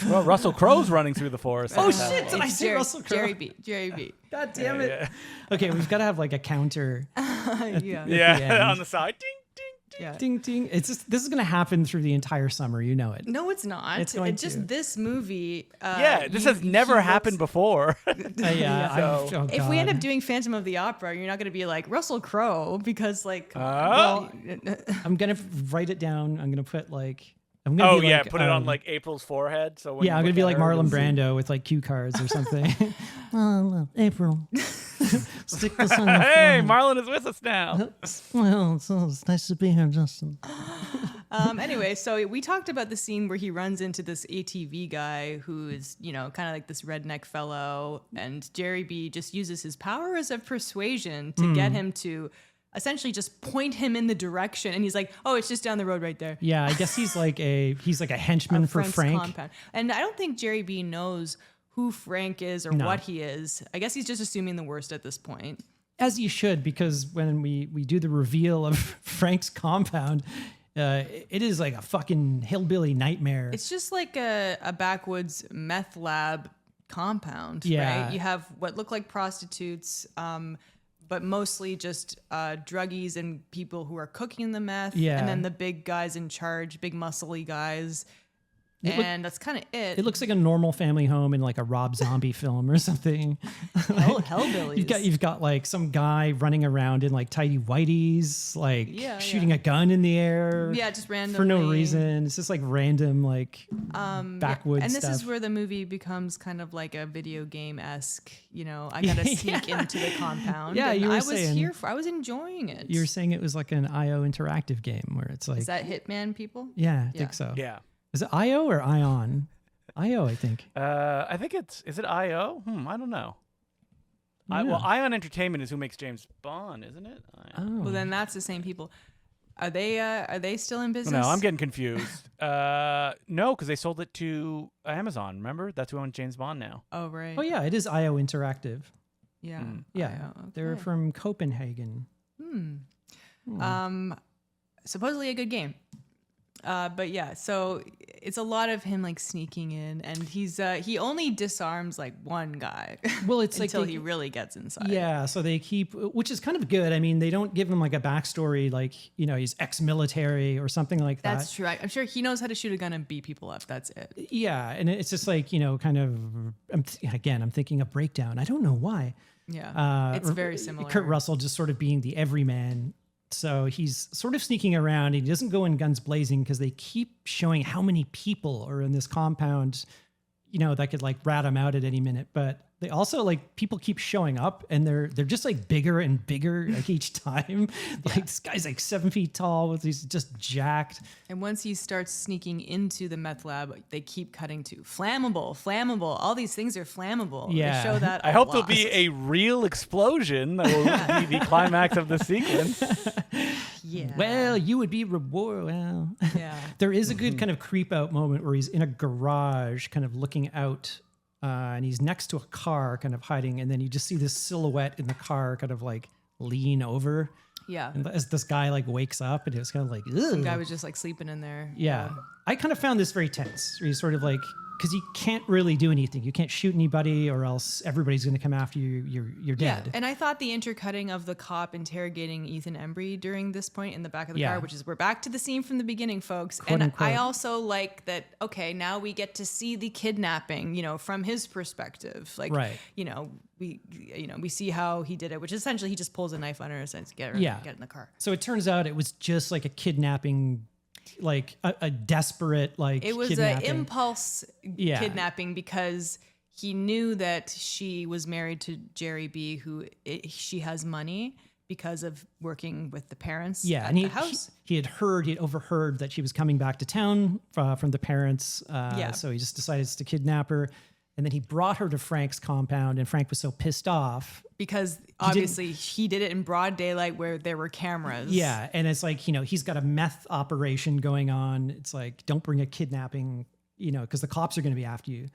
Well, Russell Crowe's running through the forest. Oh shit! Did I say Russell Crowe? Jerry B. God damn it! Yeah. Okay, we've got to have like a counter. Yeah, on the side. Ding, ding, ding. Yeah. Ding, ding. It's just, this is going to happen through the entire summer. You know it. No, it's not. It's going just this movie. This has never happened before. So, if we end up doing Phantom of the Opera, you're not going to be like Russell Crowe because like. I'm going to write it down. I'm going to put like. Put it on like April's forehead. So when I'm gonna be like Marlon Brando with like cue cards or something. April, stick this on the Hey, Marlon is with us now. Well, it's nice to be here, Justin. Anyway, so we talked about the scene where he runs into this ATV guy who is, kind of like this redneck fellow, and Gerry B just uses his powers of persuasion to get him to essentially just point him in the direction, and he's like, "Oh, it's just down the road right there." Yeah, I guess he's like a henchman for Frank. Compound. And I don't think Gerry B knows who Frank is or what he is. I guess he's just assuming the worst at this point. As you should, because when we do the reveal of Frank's compound, it is like a fucking hillbilly nightmare. It's just like a backwoods meth lab compound, yeah. Right? You have what look like prostitutes, but mostly just druggies and people who are cooking the meth. Yeah. And then the big guys in charge, big muscly guys. That's kind of it. It looks like a normal family home in like a Rob Zombie film or something. Hellbillies. You've got like some guy running around in like tidy whities, like shooting a gun in the air. Yeah, just randomly. For no reason. It's just like random like backwoods And this stuff. is where the movie becomes kind of like a video game-esque, I gotta sneak into the compound. Yeah, I was enjoying it. You were saying it was like an IO interactive game where it's like. Is that Hitman people? Yeah, I think so. Yeah. Is it IO or Ion? IO, I think. I think is it IO? I don't know. Well, Ion Entertainment is who makes James Bond, isn't it? Well, then that's the same people. Are they still in business? No, I'm getting confused. No, because they sold it to Amazon. Remember, that's who owns James Bond now. Oh right. Oh yeah, it is IO Interactive. Yeah. Yeah, IO, okay. They're from Copenhagen. Supposedly a good game. But yeah, so it's a lot of him like sneaking in, and he only disarms like one guy. Well, it's until like he really gets inside. Yeah, so they keep, which is kind of good. I mean, they don't give him like a backstory, like he's ex-military or something like that. That's true. I'm sure he knows how to shoot a gun and beat people up. That's it. Yeah, and it's just like kind of. I'm thinking of Breakdown. I don't know why. Yeah, it's very similar. Kurt Russell just sort of being the everyman. So he's sort of sneaking around. He doesn't go in guns blazing because they keep showing how many people are in this compound, that could like rat him out at any minute. But they also like people keep showing up, and they're just like bigger and bigger like each time. Like this guy's like 7 feet tall he's just jacked. And once he starts sneaking into the meth lab, they keep cutting to flammable. All these things are flammable. Yeah. They show that. I hope there'll be a real explosion that will be the climax of the sequence. Yeah. Well, you would be rewarded. Well, yeah. There is a good kind of creep out moment where he's in a garage, kind of looking out. And he's next to a car kind of hiding. And then you just see this silhouette in the car kind of like lean over. Yeah. And as this guy like wakes up, and it was kind of like, ugh. Some guy was just like sleeping in there. Yeah. I kind of found this very tense. Where he's sort of like, because you can't really do anything. You can't shoot anybody, or else everybody's going to come after you. You're dead. Yeah. And I thought the intercutting of the cop interrogating Ethan Embry during this point in the back of the car, which is we're back to the scene from the beginning, folks. Quote, and unquote. I also like that. Okay, now we get to see the kidnapping, from his perspective. Like, right. We see how he did it, which essentially he just pulls a knife on her and says, "Get her, get in the car." So it turns out it was just like a kidnapping. Like a desperate it was an impulse Yeah. kidnapping because he knew that she was married to Gerry B, she has money because of working with the parents at the house. He had overheard that she was coming back to town from the parents. So he just decided to kidnap her. And then he brought her to Frank's compound, and Frank was so pissed off. Because obviously he did it in broad daylight where there were cameras. Yeah, and it's like, he's got a meth operation going on. It's like, don't bring a kidnapping, because the cops are going to be after you.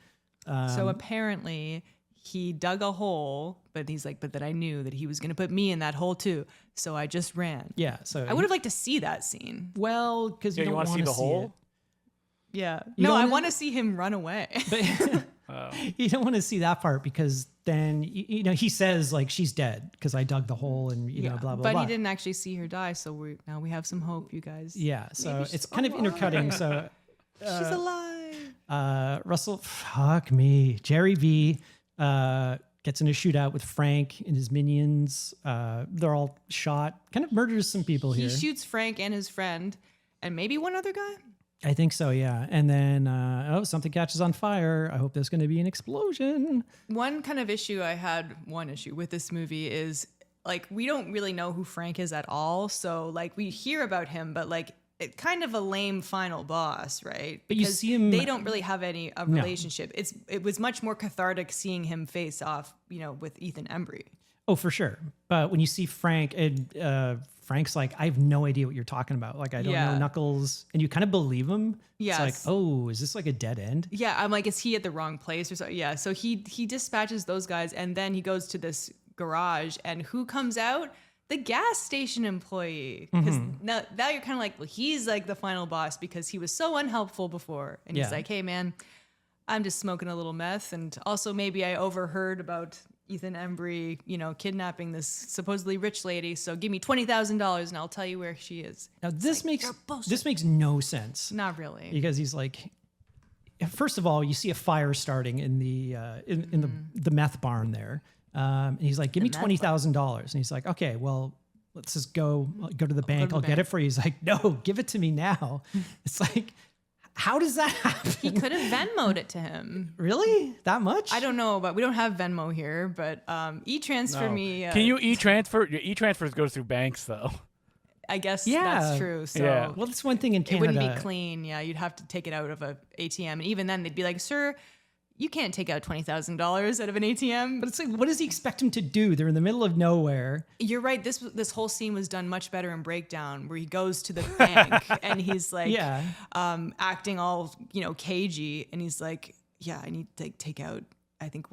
So apparently he dug a hole, but he's like, but then I knew that he was going to put me in that hole too. So I just ran. Yeah, so I would have liked to see that scene. Well, because you don't want to see the hole? Yeah. You No, don't I wanna- want to see him run away. But you don't want to see that part because then, he says like she's dead because I dug the hole and, blah, blah, but blah. he didn't actually see her die. So now we have some hope, you guys. Yeah. So Maybe she's it's kind of intercutting. So She's alive. Russell, fuck me. Gerry B gets in a shootout with Frank and his minions. They're all shot, kind of murders some people He here. shoots Frank and his friend and maybe one other guy. I think so, yeah. And then, something catches on fire. I hope there's going to be an explosion. One kind of issue with this movie is like we don't really know who Frank is at all. So like we hear about him, but like it's kind of a lame final boss, right? But you see him. They don't really have any relationship. It was much more cathartic seeing him face off, with Ethan Embry. Oh, for sure. But when you see Frank, Frank's like, I have no idea what you're talking about. Like, I don't know Knuckles. And you kind of believe him. Yes. It's like, oh, is this like a dead end? Yeah, I'm like, is he at the wrong place or something? Yeah, so he dispatches those guys and then he goes to this garage and who comes out? The gas station employee. Because now you're kind of like, well, he's like the final boss because he was so unhelpful before. And he's like, hey, man, I'm just smoking a little meth. And also maybe I overheard about Ethan Embry, kidnapping this supposedly rich lady. So give me $20,000 and I'll tell you where she is. Now this makes no sense. Not really. Because he's like, first of all, you see a fire starting in the the meth barn there, and he's like, give me $20,000, and he's like, okay, well, let's just go to the bank. I'll get it for you. He's like, no, give it to me now. It's like, how does that happen? He could have Venmo'd it to him. Really? That much? I don't know, but we don't have Venmo here. But e-transfer me. Can you e-transfer? Your e-transfers goes through banks, though. I guess that's true. So well, that's one thing in Canada. It wouldn't be clean. Yeah, you'd have to take it out of a ATM, and even then, they'd be like, "Sir, you can't take out $20,000 out of an ATM." But it's like, what does he expect him to do? They're in the middle of nowhere. You're right. This whole scene was done much better in Breakdown, where he goes to the bank and he's like, acting all cagey, and he's like, "Yeah, I need to take out." I think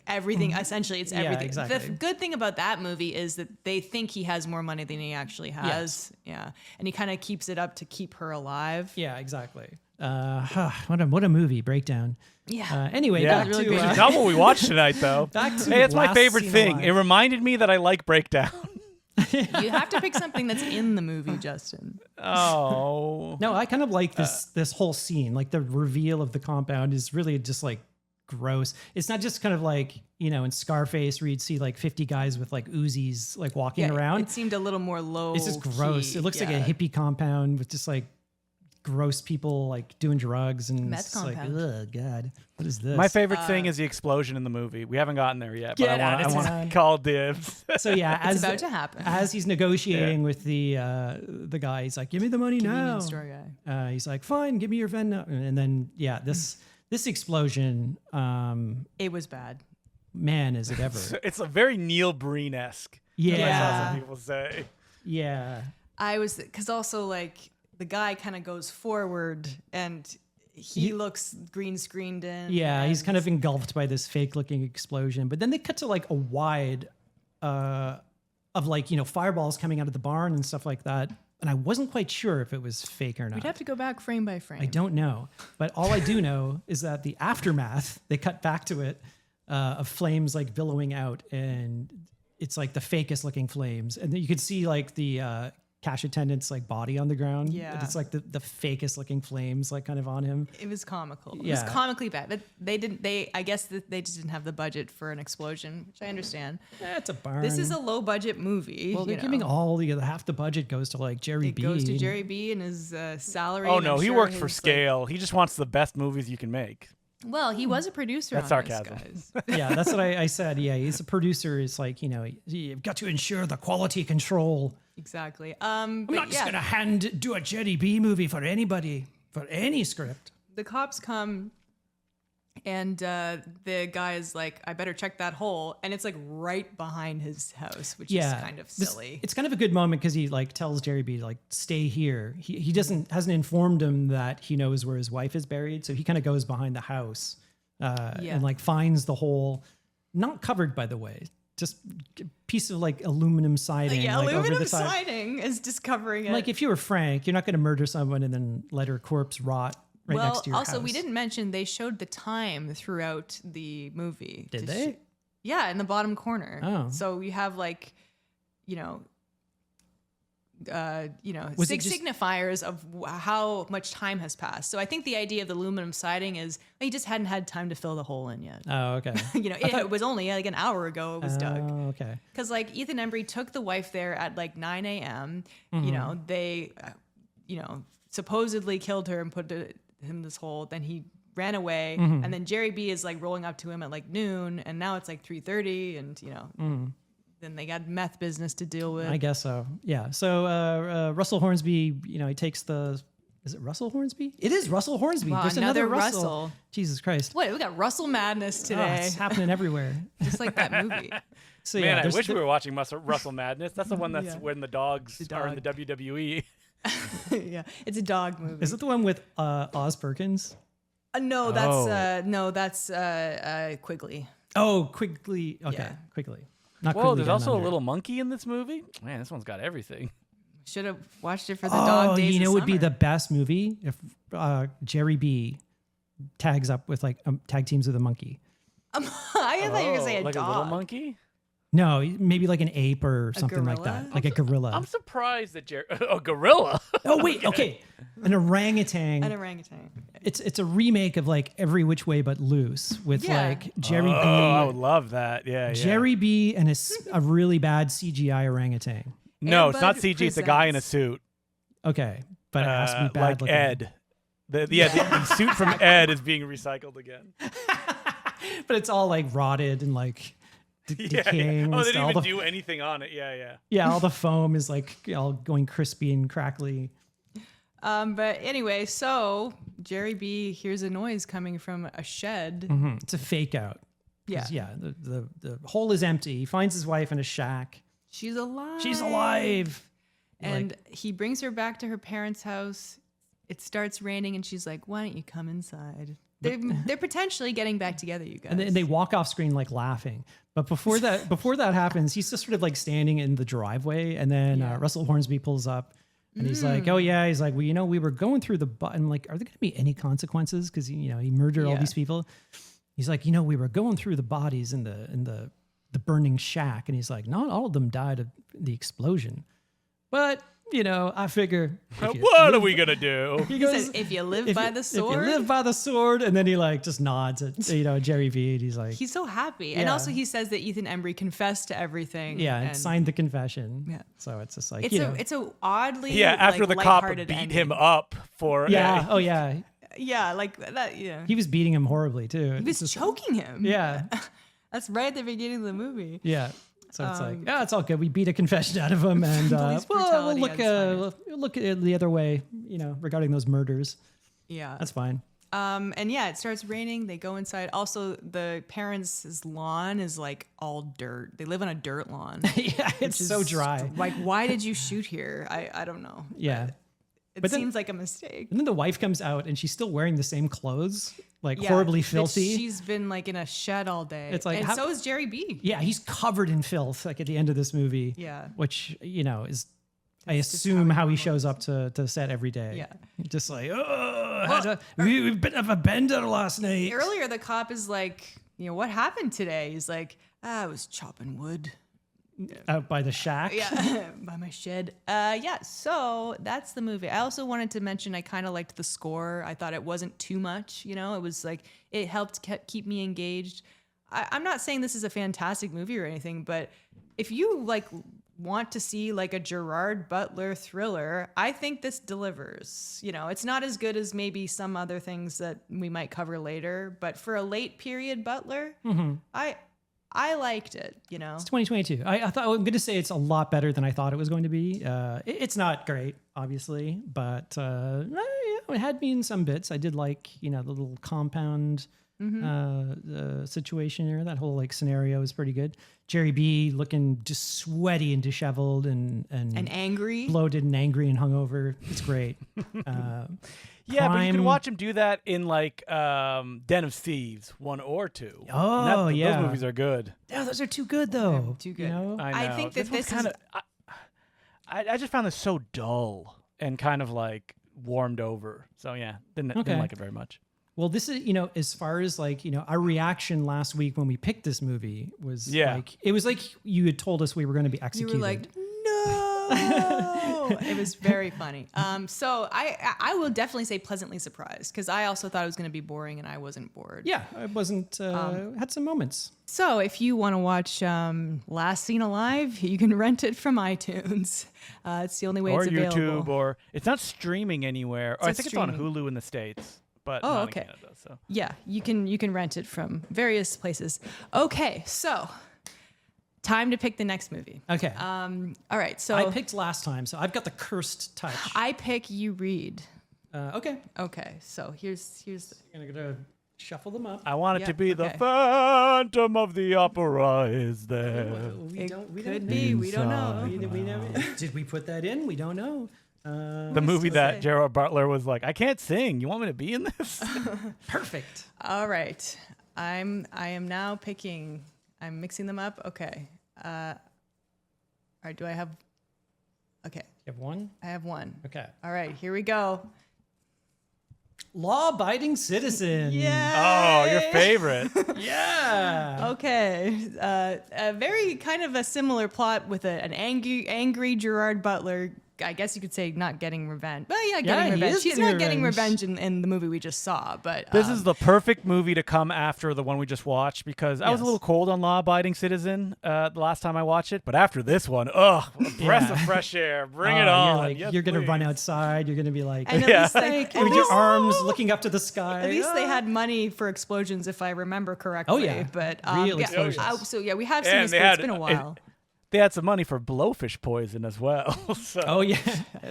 everything, essentially it's everything. Exactly. The good thing about that movie is that they think he has more money than he actually has. Yes. Yeah. And he kind of keeps it up to keep her alive. Yeah, exactly. What a movie, Breakdown. Yeah. Anyway, back really to great. You should tell them what we watched tonight, though. back to Hey, it's my Last favorite Scene thing. Alive. It reminded me that I like Breakdown. You have to pick something that's in the movie, Justin. Oh. No, I kind of like this whole scene. Like the reveal of the compound is really just like gross. It's not just kind of like, in Scarface where you'd see like 50 guys with like Uzis like walking around. It seemed a little more low. It's just gross. key. It looks like a hippie compound with just like gross people like doing drugs and Meth it's just like, compound. oh God, what is this? My favorite thing is the explosion in the movie. We haven't gotten there yet, but Get out I of want town. to call dibs. So yeah, It's about to happen. as he's negotiating with the guy, he's like, give me the money now. Convenience store guy. He's like, fine, give me your Venmo. And then this explosion, It was bad. man, is it ever? It's a very Neil Breen-esque. I saw Yeah. some people say. Yeah. Because also like the guy kind of goes forward and he looks green screened in. Yeah, he's and- kind of engulfed by this fake looking explosion. But then they cut to like a wide of like, fireballs coming out of the barn and stuff like that. And I wasn't quite sure if it was fake or not. We'd have to go back frame by frame. I don't know. But all I do know is that the aftermath, they cut back to it of flames like billowing out. And it's like the fakest looking flames. And then you could see like the cash attendant's like body on the ground. Yeah. And it's like the fakest looking flames like kind of on him. It was comical. It Yeah. was comically bad. But I guess that they just didn't have the budget for an explosion, which I understand. It's a barn. This is a low budget movie. Well, they're giving half the budget goes to like Gerry It B. goes to Gerry B and his salary. Oh, and no, I'm he sure worked for his, scale. He just wants the best movies you can make. Well, he was a producer. That's on sarcasm. This, guys. Yeah, that's what I said. Yeah, he's a producer. It's like, you've got to ensure the quality control. Exactly. I'm not just going to do a Gerry B movie for anybody, for any script. The cops come and the guy is like, I better check that hole. And it's like right behind his house, which is kind of silly. It's kind of a good moment because he like tells Gerry B to like stay here. He hasn't informed him that he knows where his wife is buried. So he kind of goes behind the house and like finds the hole, not covered by the way. Just a piece of like aluminum siding. Yeah, like, over aluminum the side. siding is just covering it. Like if you were Frank, you're not going to murder someone and then let her corpse rot right next to your also, house. we didn't mention they showed the time throughout the movie. Did they? Yeah, in the bottom corner. Oh. So you have like, signifiers of how much time has passed. So I think the idea of the aluminum siding is he just hadn't had time to fill the hole in yet. Oh, okay. It was only like an hour ago it was dug. Oh, okay. Because like Ethan Embry took the wife there at like 9 a.m. They, supposedly killed her and put him in this hole. Then he ran away, and then Gerry B is like rolling up to him at like noon, and now it's like 3:30, and then they got meth business to deal with. I guess so. Yeah. So Russell Hornsby, he takes the. Is it Russell Hornsby? It is Russell Hornsby. Wow, There's another another Russell. Jesus Christ. Wait, we got Russell Madness today. It's happening everywhere. Just like that movie. So Man, yeah, I wish we were watching Russell Madness. That's the one that's Yeah. when the dogs are in the WWE. Yeah, it's a dog movie. Is it the one with Oz Perkins? No, that's Quigley. Oh, Quigley. Okay, Yeah. Quigley. Not Whoa, Quigley there's Down also a Under. little monkey in this movie. Man, this one's got everything. Should have watched it for the dog days. It of would be summer. the best movie if Gerry B tags up with like tag teams with a monkey. I thought you were gonna say a like dog. a little monkey? No, maybe like an ape or something like gorilla? that, like a gorilla. I'm surprised that a gorilla. Oh wait, okay, an orangutan. An orangutan. It's a remake of like Every Which Way But Loose with Yeah. like Gerry Oh, I would love that. Yeah, yeah. Gerry B and a really bad CGI orangutan. No, Air it's not Bud CG. It's a guy in a presents. suit. Okay, but it has to be bad like looking. Ed. The suit from Ed is being recycled again. But it's all like rotted and like decaying. Oh, and they stuff. didn't All even the- do anything on it. Yeah, yeah. Yeah, all the foam is like all going crispy and crackly. But anyway, so Gerry B hears a noise coming from a shed. It's a fake out. 'Cause, Yeah. Yeah. The hole is empty. He finds his wife in a shack. She's alive. She's alive. And he brings her back to her parents' house. It starts raining, and she's like, "Why don't you come inside?" They're potentially getting back together, you guys. And they walk off screen like laughing. But before that happens, he's just sort of like standing in the driveway, and then Russell Hornsby pulls up, and he's like, "Oh yeah," he's like, "Well, we were going through the I'm like, are there going to be any consequences? Because he murdered all these people." He's like, "We were going through the bodies in the burning shack," and he's like, "Not all of them died of the explosion, but." I figure. What are we gonna do? he says, "If you live by the sword." If you live by the sword, and then he like just nods at Gerry B. And he's like, He's so happy. And also he says that Ethan Embry confessed to everything. and signed the confession. Yeah. So it's just like It's a oddly Yeah, after like, the cop beat lighthearted ending. him up for yeah. Oh yeah. Yeah, like that. Yeah, He was beating him horribly too. he was choking him. Yeah. That's right at the beginning of the movie. Yeah. So it's like, it's all good. We beat a confession out of him, and Police we'll brutality look at its we'll look at it the other way, regarding those murders. Yeah. That's fine. And yeah, it starts raining. They go inside. Also, the parents' lawn is like all dirt. They live on a dirt lawn. Yeah, it's which so is dry. Like, why did you shoot here? I don't know. Yeah. It But then- seems like a mistake. And then the wife comes out, and she's still wearing the same clothes, like Yeah, horribly but filthy. She's been like in a shed all day. It's like, and how- so is Gerry B. Yeah, he's covered in filth, like at the end of this movie. Yeah. Which, is, I That's just assume how how he he shows up to set every day. Yeah. Just like, we've been of a bender last night. Earlier, the cop is like, what happened today? He's like, I was chopping wood. Out by the shack. Yeah, by my shed. Yeah, so that's the movie. I also wanted to mention I kind of liked the score. I thought it wasn't too much. It was like it helped keep me engaged. I'm not saying this is a fantastic movie or anything, but if you like want to see like a Gerard Butler thriller, I think this delivers. It's not as good as maybe some other things that we might cover later, but for a late period Butler, I liked it, It's 2022. I thought I'm going to say it's a lot better than I thought it was going to be. It's not great, obviously, but it had me in some bits. I did like, the little compound situation there. That whole like scenario is pretty good. Gerry B looking just sweaty and disheveled and angry. bloated and angry and hungover. It's great. Yeah, but you can Prime- watch him do that in like Den of Thieves 1 or 2. Oh, yeah. Those movies are good. Yeah, those are too good though. Too good. I know. think that one's this is- I just found this so dull and kind of like warmed over. So yeah, didn't like it very much. Well, this is, as far as like, our reaction last week when we picked this movie was like, it was like you had told us we were going to be executed. You were like, no. It was very funny. So I will definitely say pleasantly surprised, because I also thought it was going to be boring and I wasn't bored. Yeah, I wasn't, had some moments. So if you want to watch Last Seen Alive, you can rent it from iTunes. It's the only way it's available. Or YouTube, or it's not streaming anywhere. I think streaming. it's on Hulu in the States. But oh, not okay. in Canada, so. Yeah, you can rent it from various places. Okay, so time to pick the next movie. Okay. All right. So I picked last time, so I've got the cursed touch. I pick, you read. Okay. Okay. So here's. I'm gonna shuffle them up. I want it to be the Phantom of the Opera is there. We don't know. Did we put that in? We don't know. The movie that Gerard Butler was like, I can't sing. You want me to be in this? Perfect. All right. I am now picking. I'm mixing them up. Okay. All right. Do I have? Okay. You have one? I have one. Okay. All right. Here we go. Law-abiding citizen. Yeah. Oh, your favorite. Yeah. Okay. A very kind of a similar plot with an angry Gerard Butler. I guess you could say not getting revenge. But yeah, getting revenge. He's not getting revenge in the movie we just saw. But this is the perfect movie to come after the one we just watched, because I was a little cold on Law Abiding Citizen the last time I watched it. But after this one, a breath of fresh air. Bring it on. You're going to run outside. You're going to be like, and at least with your arms looking up to the sky. At least they had money for explosions, if I remember correctly. Oh, yeah. But real explosions. So, we have seen this, but it's been a while. They had some money for blowfish poison as well. So. Oh yeah,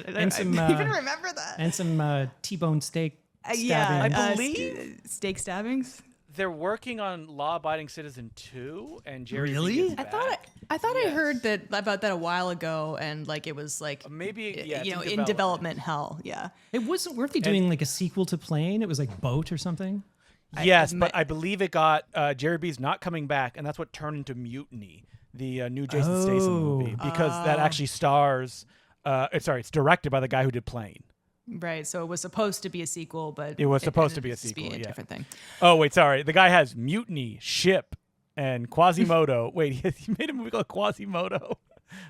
and some. I even remember that. And some T-bone steak stabbing. I believe steak stabbings. They're working on Law Abiding Citizen 2, and Gerry B Really? gets I thought I heard about that a while ago, and like it was like maybe in development hell. Yeah, weren't they doing like a sequel to Plane? It was like Boat or something. Yes, but I believe it got Gerry B's not coming back, and that's what turned into Mutiny, the new Jason Statham movie, because that actually stars. It's directed by the guy who did Plane. Right, so it was supposed to be a sequel, but it was supposed to be a sequel. Be a different thing. Oh wait, sorry. The guy has Mutiny, Ship, and Quasimodo. Wait, he made a movie called Quasimodo.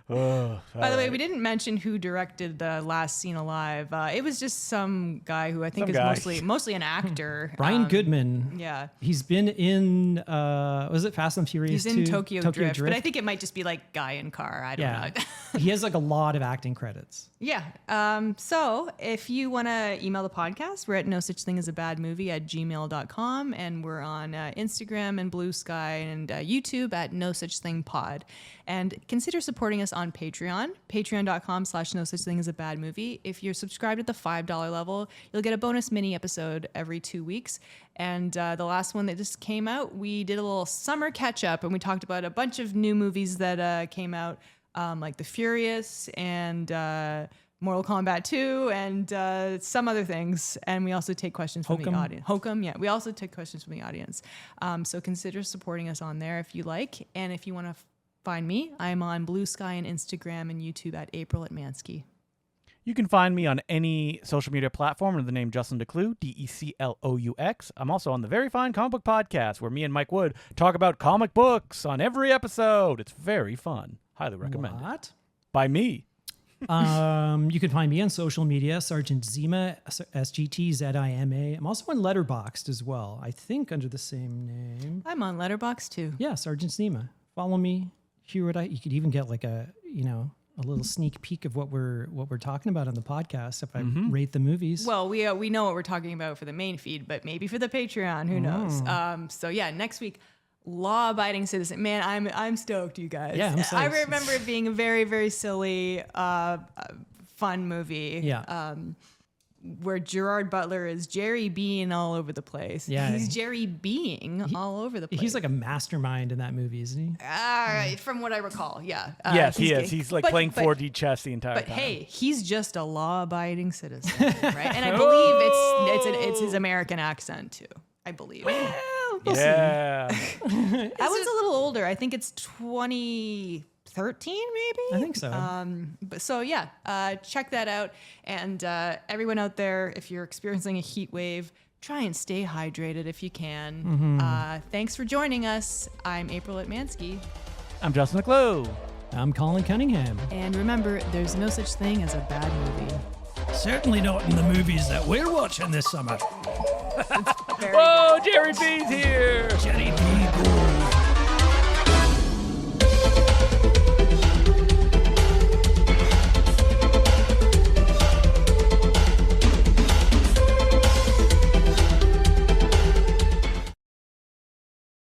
By the way, we didn't mention who directed the Last Seen Alive. It was just some guy who I think is mostly an actor. Brian Goodman. Yeah. He's been in, was it Fast and Furious 2? He's in Tokyo Drift, but I think it might just be like guy in car. I don't know. He has like a lot of acting credits. Yeah. So if you want to email the podcast, we're at nosuchthingasabadmovie@gmail.com, and we're on Instagram and Bluesky and YouTube at nosuchthingpod. And consider supporting us on Patreon, patreon.com/nosuchthingasabadmovie. If you're subscribed at the $5 level, you'll get a bonus mini episode every 2 weeks. And the last one that just came out, we did a little summer catch up, and we talked about a bunch of new movies that came out, like The Furious and Mortal Kombat 2 and some other things. And we also take questions from the audience. Hokum, yeah. We also take questions from the audience. So consider supporting us on there if you like. And if you want to find me, I'm on Bluesky and Instagram and YouTube at April at Mansky. You can find me on any social media platform under the name Justin Decloux, DECLOUX. I'm also on the Very Fine Comic Book Podcast, where me and Mike Wood talk about comic books on every episode. It's very fun. Highly recommend it. By me. You can find me on social media, Sergeant Zima, SGTZIMA. I'm also on Letterboxd as well, I think under the same name. I'm on Letterboxd too. Yeah, Sergeant Zima. Follow me. Hear what you could even get like a little sneak peek of what we're talking about on the podcast if I rate the movies. Well, we know what we're talking about for the main feed, but maybe for the Patreon, who knows? So yeah, next week, Law Abiding Citizen. Man, I'm stoked, you guys. Yeah, I'm stoked. I remember it being a very, very silly, fun movie. Yeah. Where Gerard Butler is Gerry being all over the place. Yeah. He's Gerry being all over the place. He's like a mastermind in that movie, isn't he? From what I recall, yeah. Yes, he is. He's like playing 4D chess the entire time. But hey, he's just a law-abiding citizen, right? And I believe it's his American accent too. I believe. Well, we'll yeah. That one's a little older. I think it's 20 13 maybe. I think so. But so yeah, check that out. And everyone out there, if you're experiencing a heat wave, try and stay hydrated if you can. Thanks for joining us. I'm April Atmansky. I'm Justin McClue. I'm Colin Cunningham. And remember, there's no such thing as a bad movie. Certainly not in the movies that we're watching this summer. Whoa, Gerry B's here. Gerry B.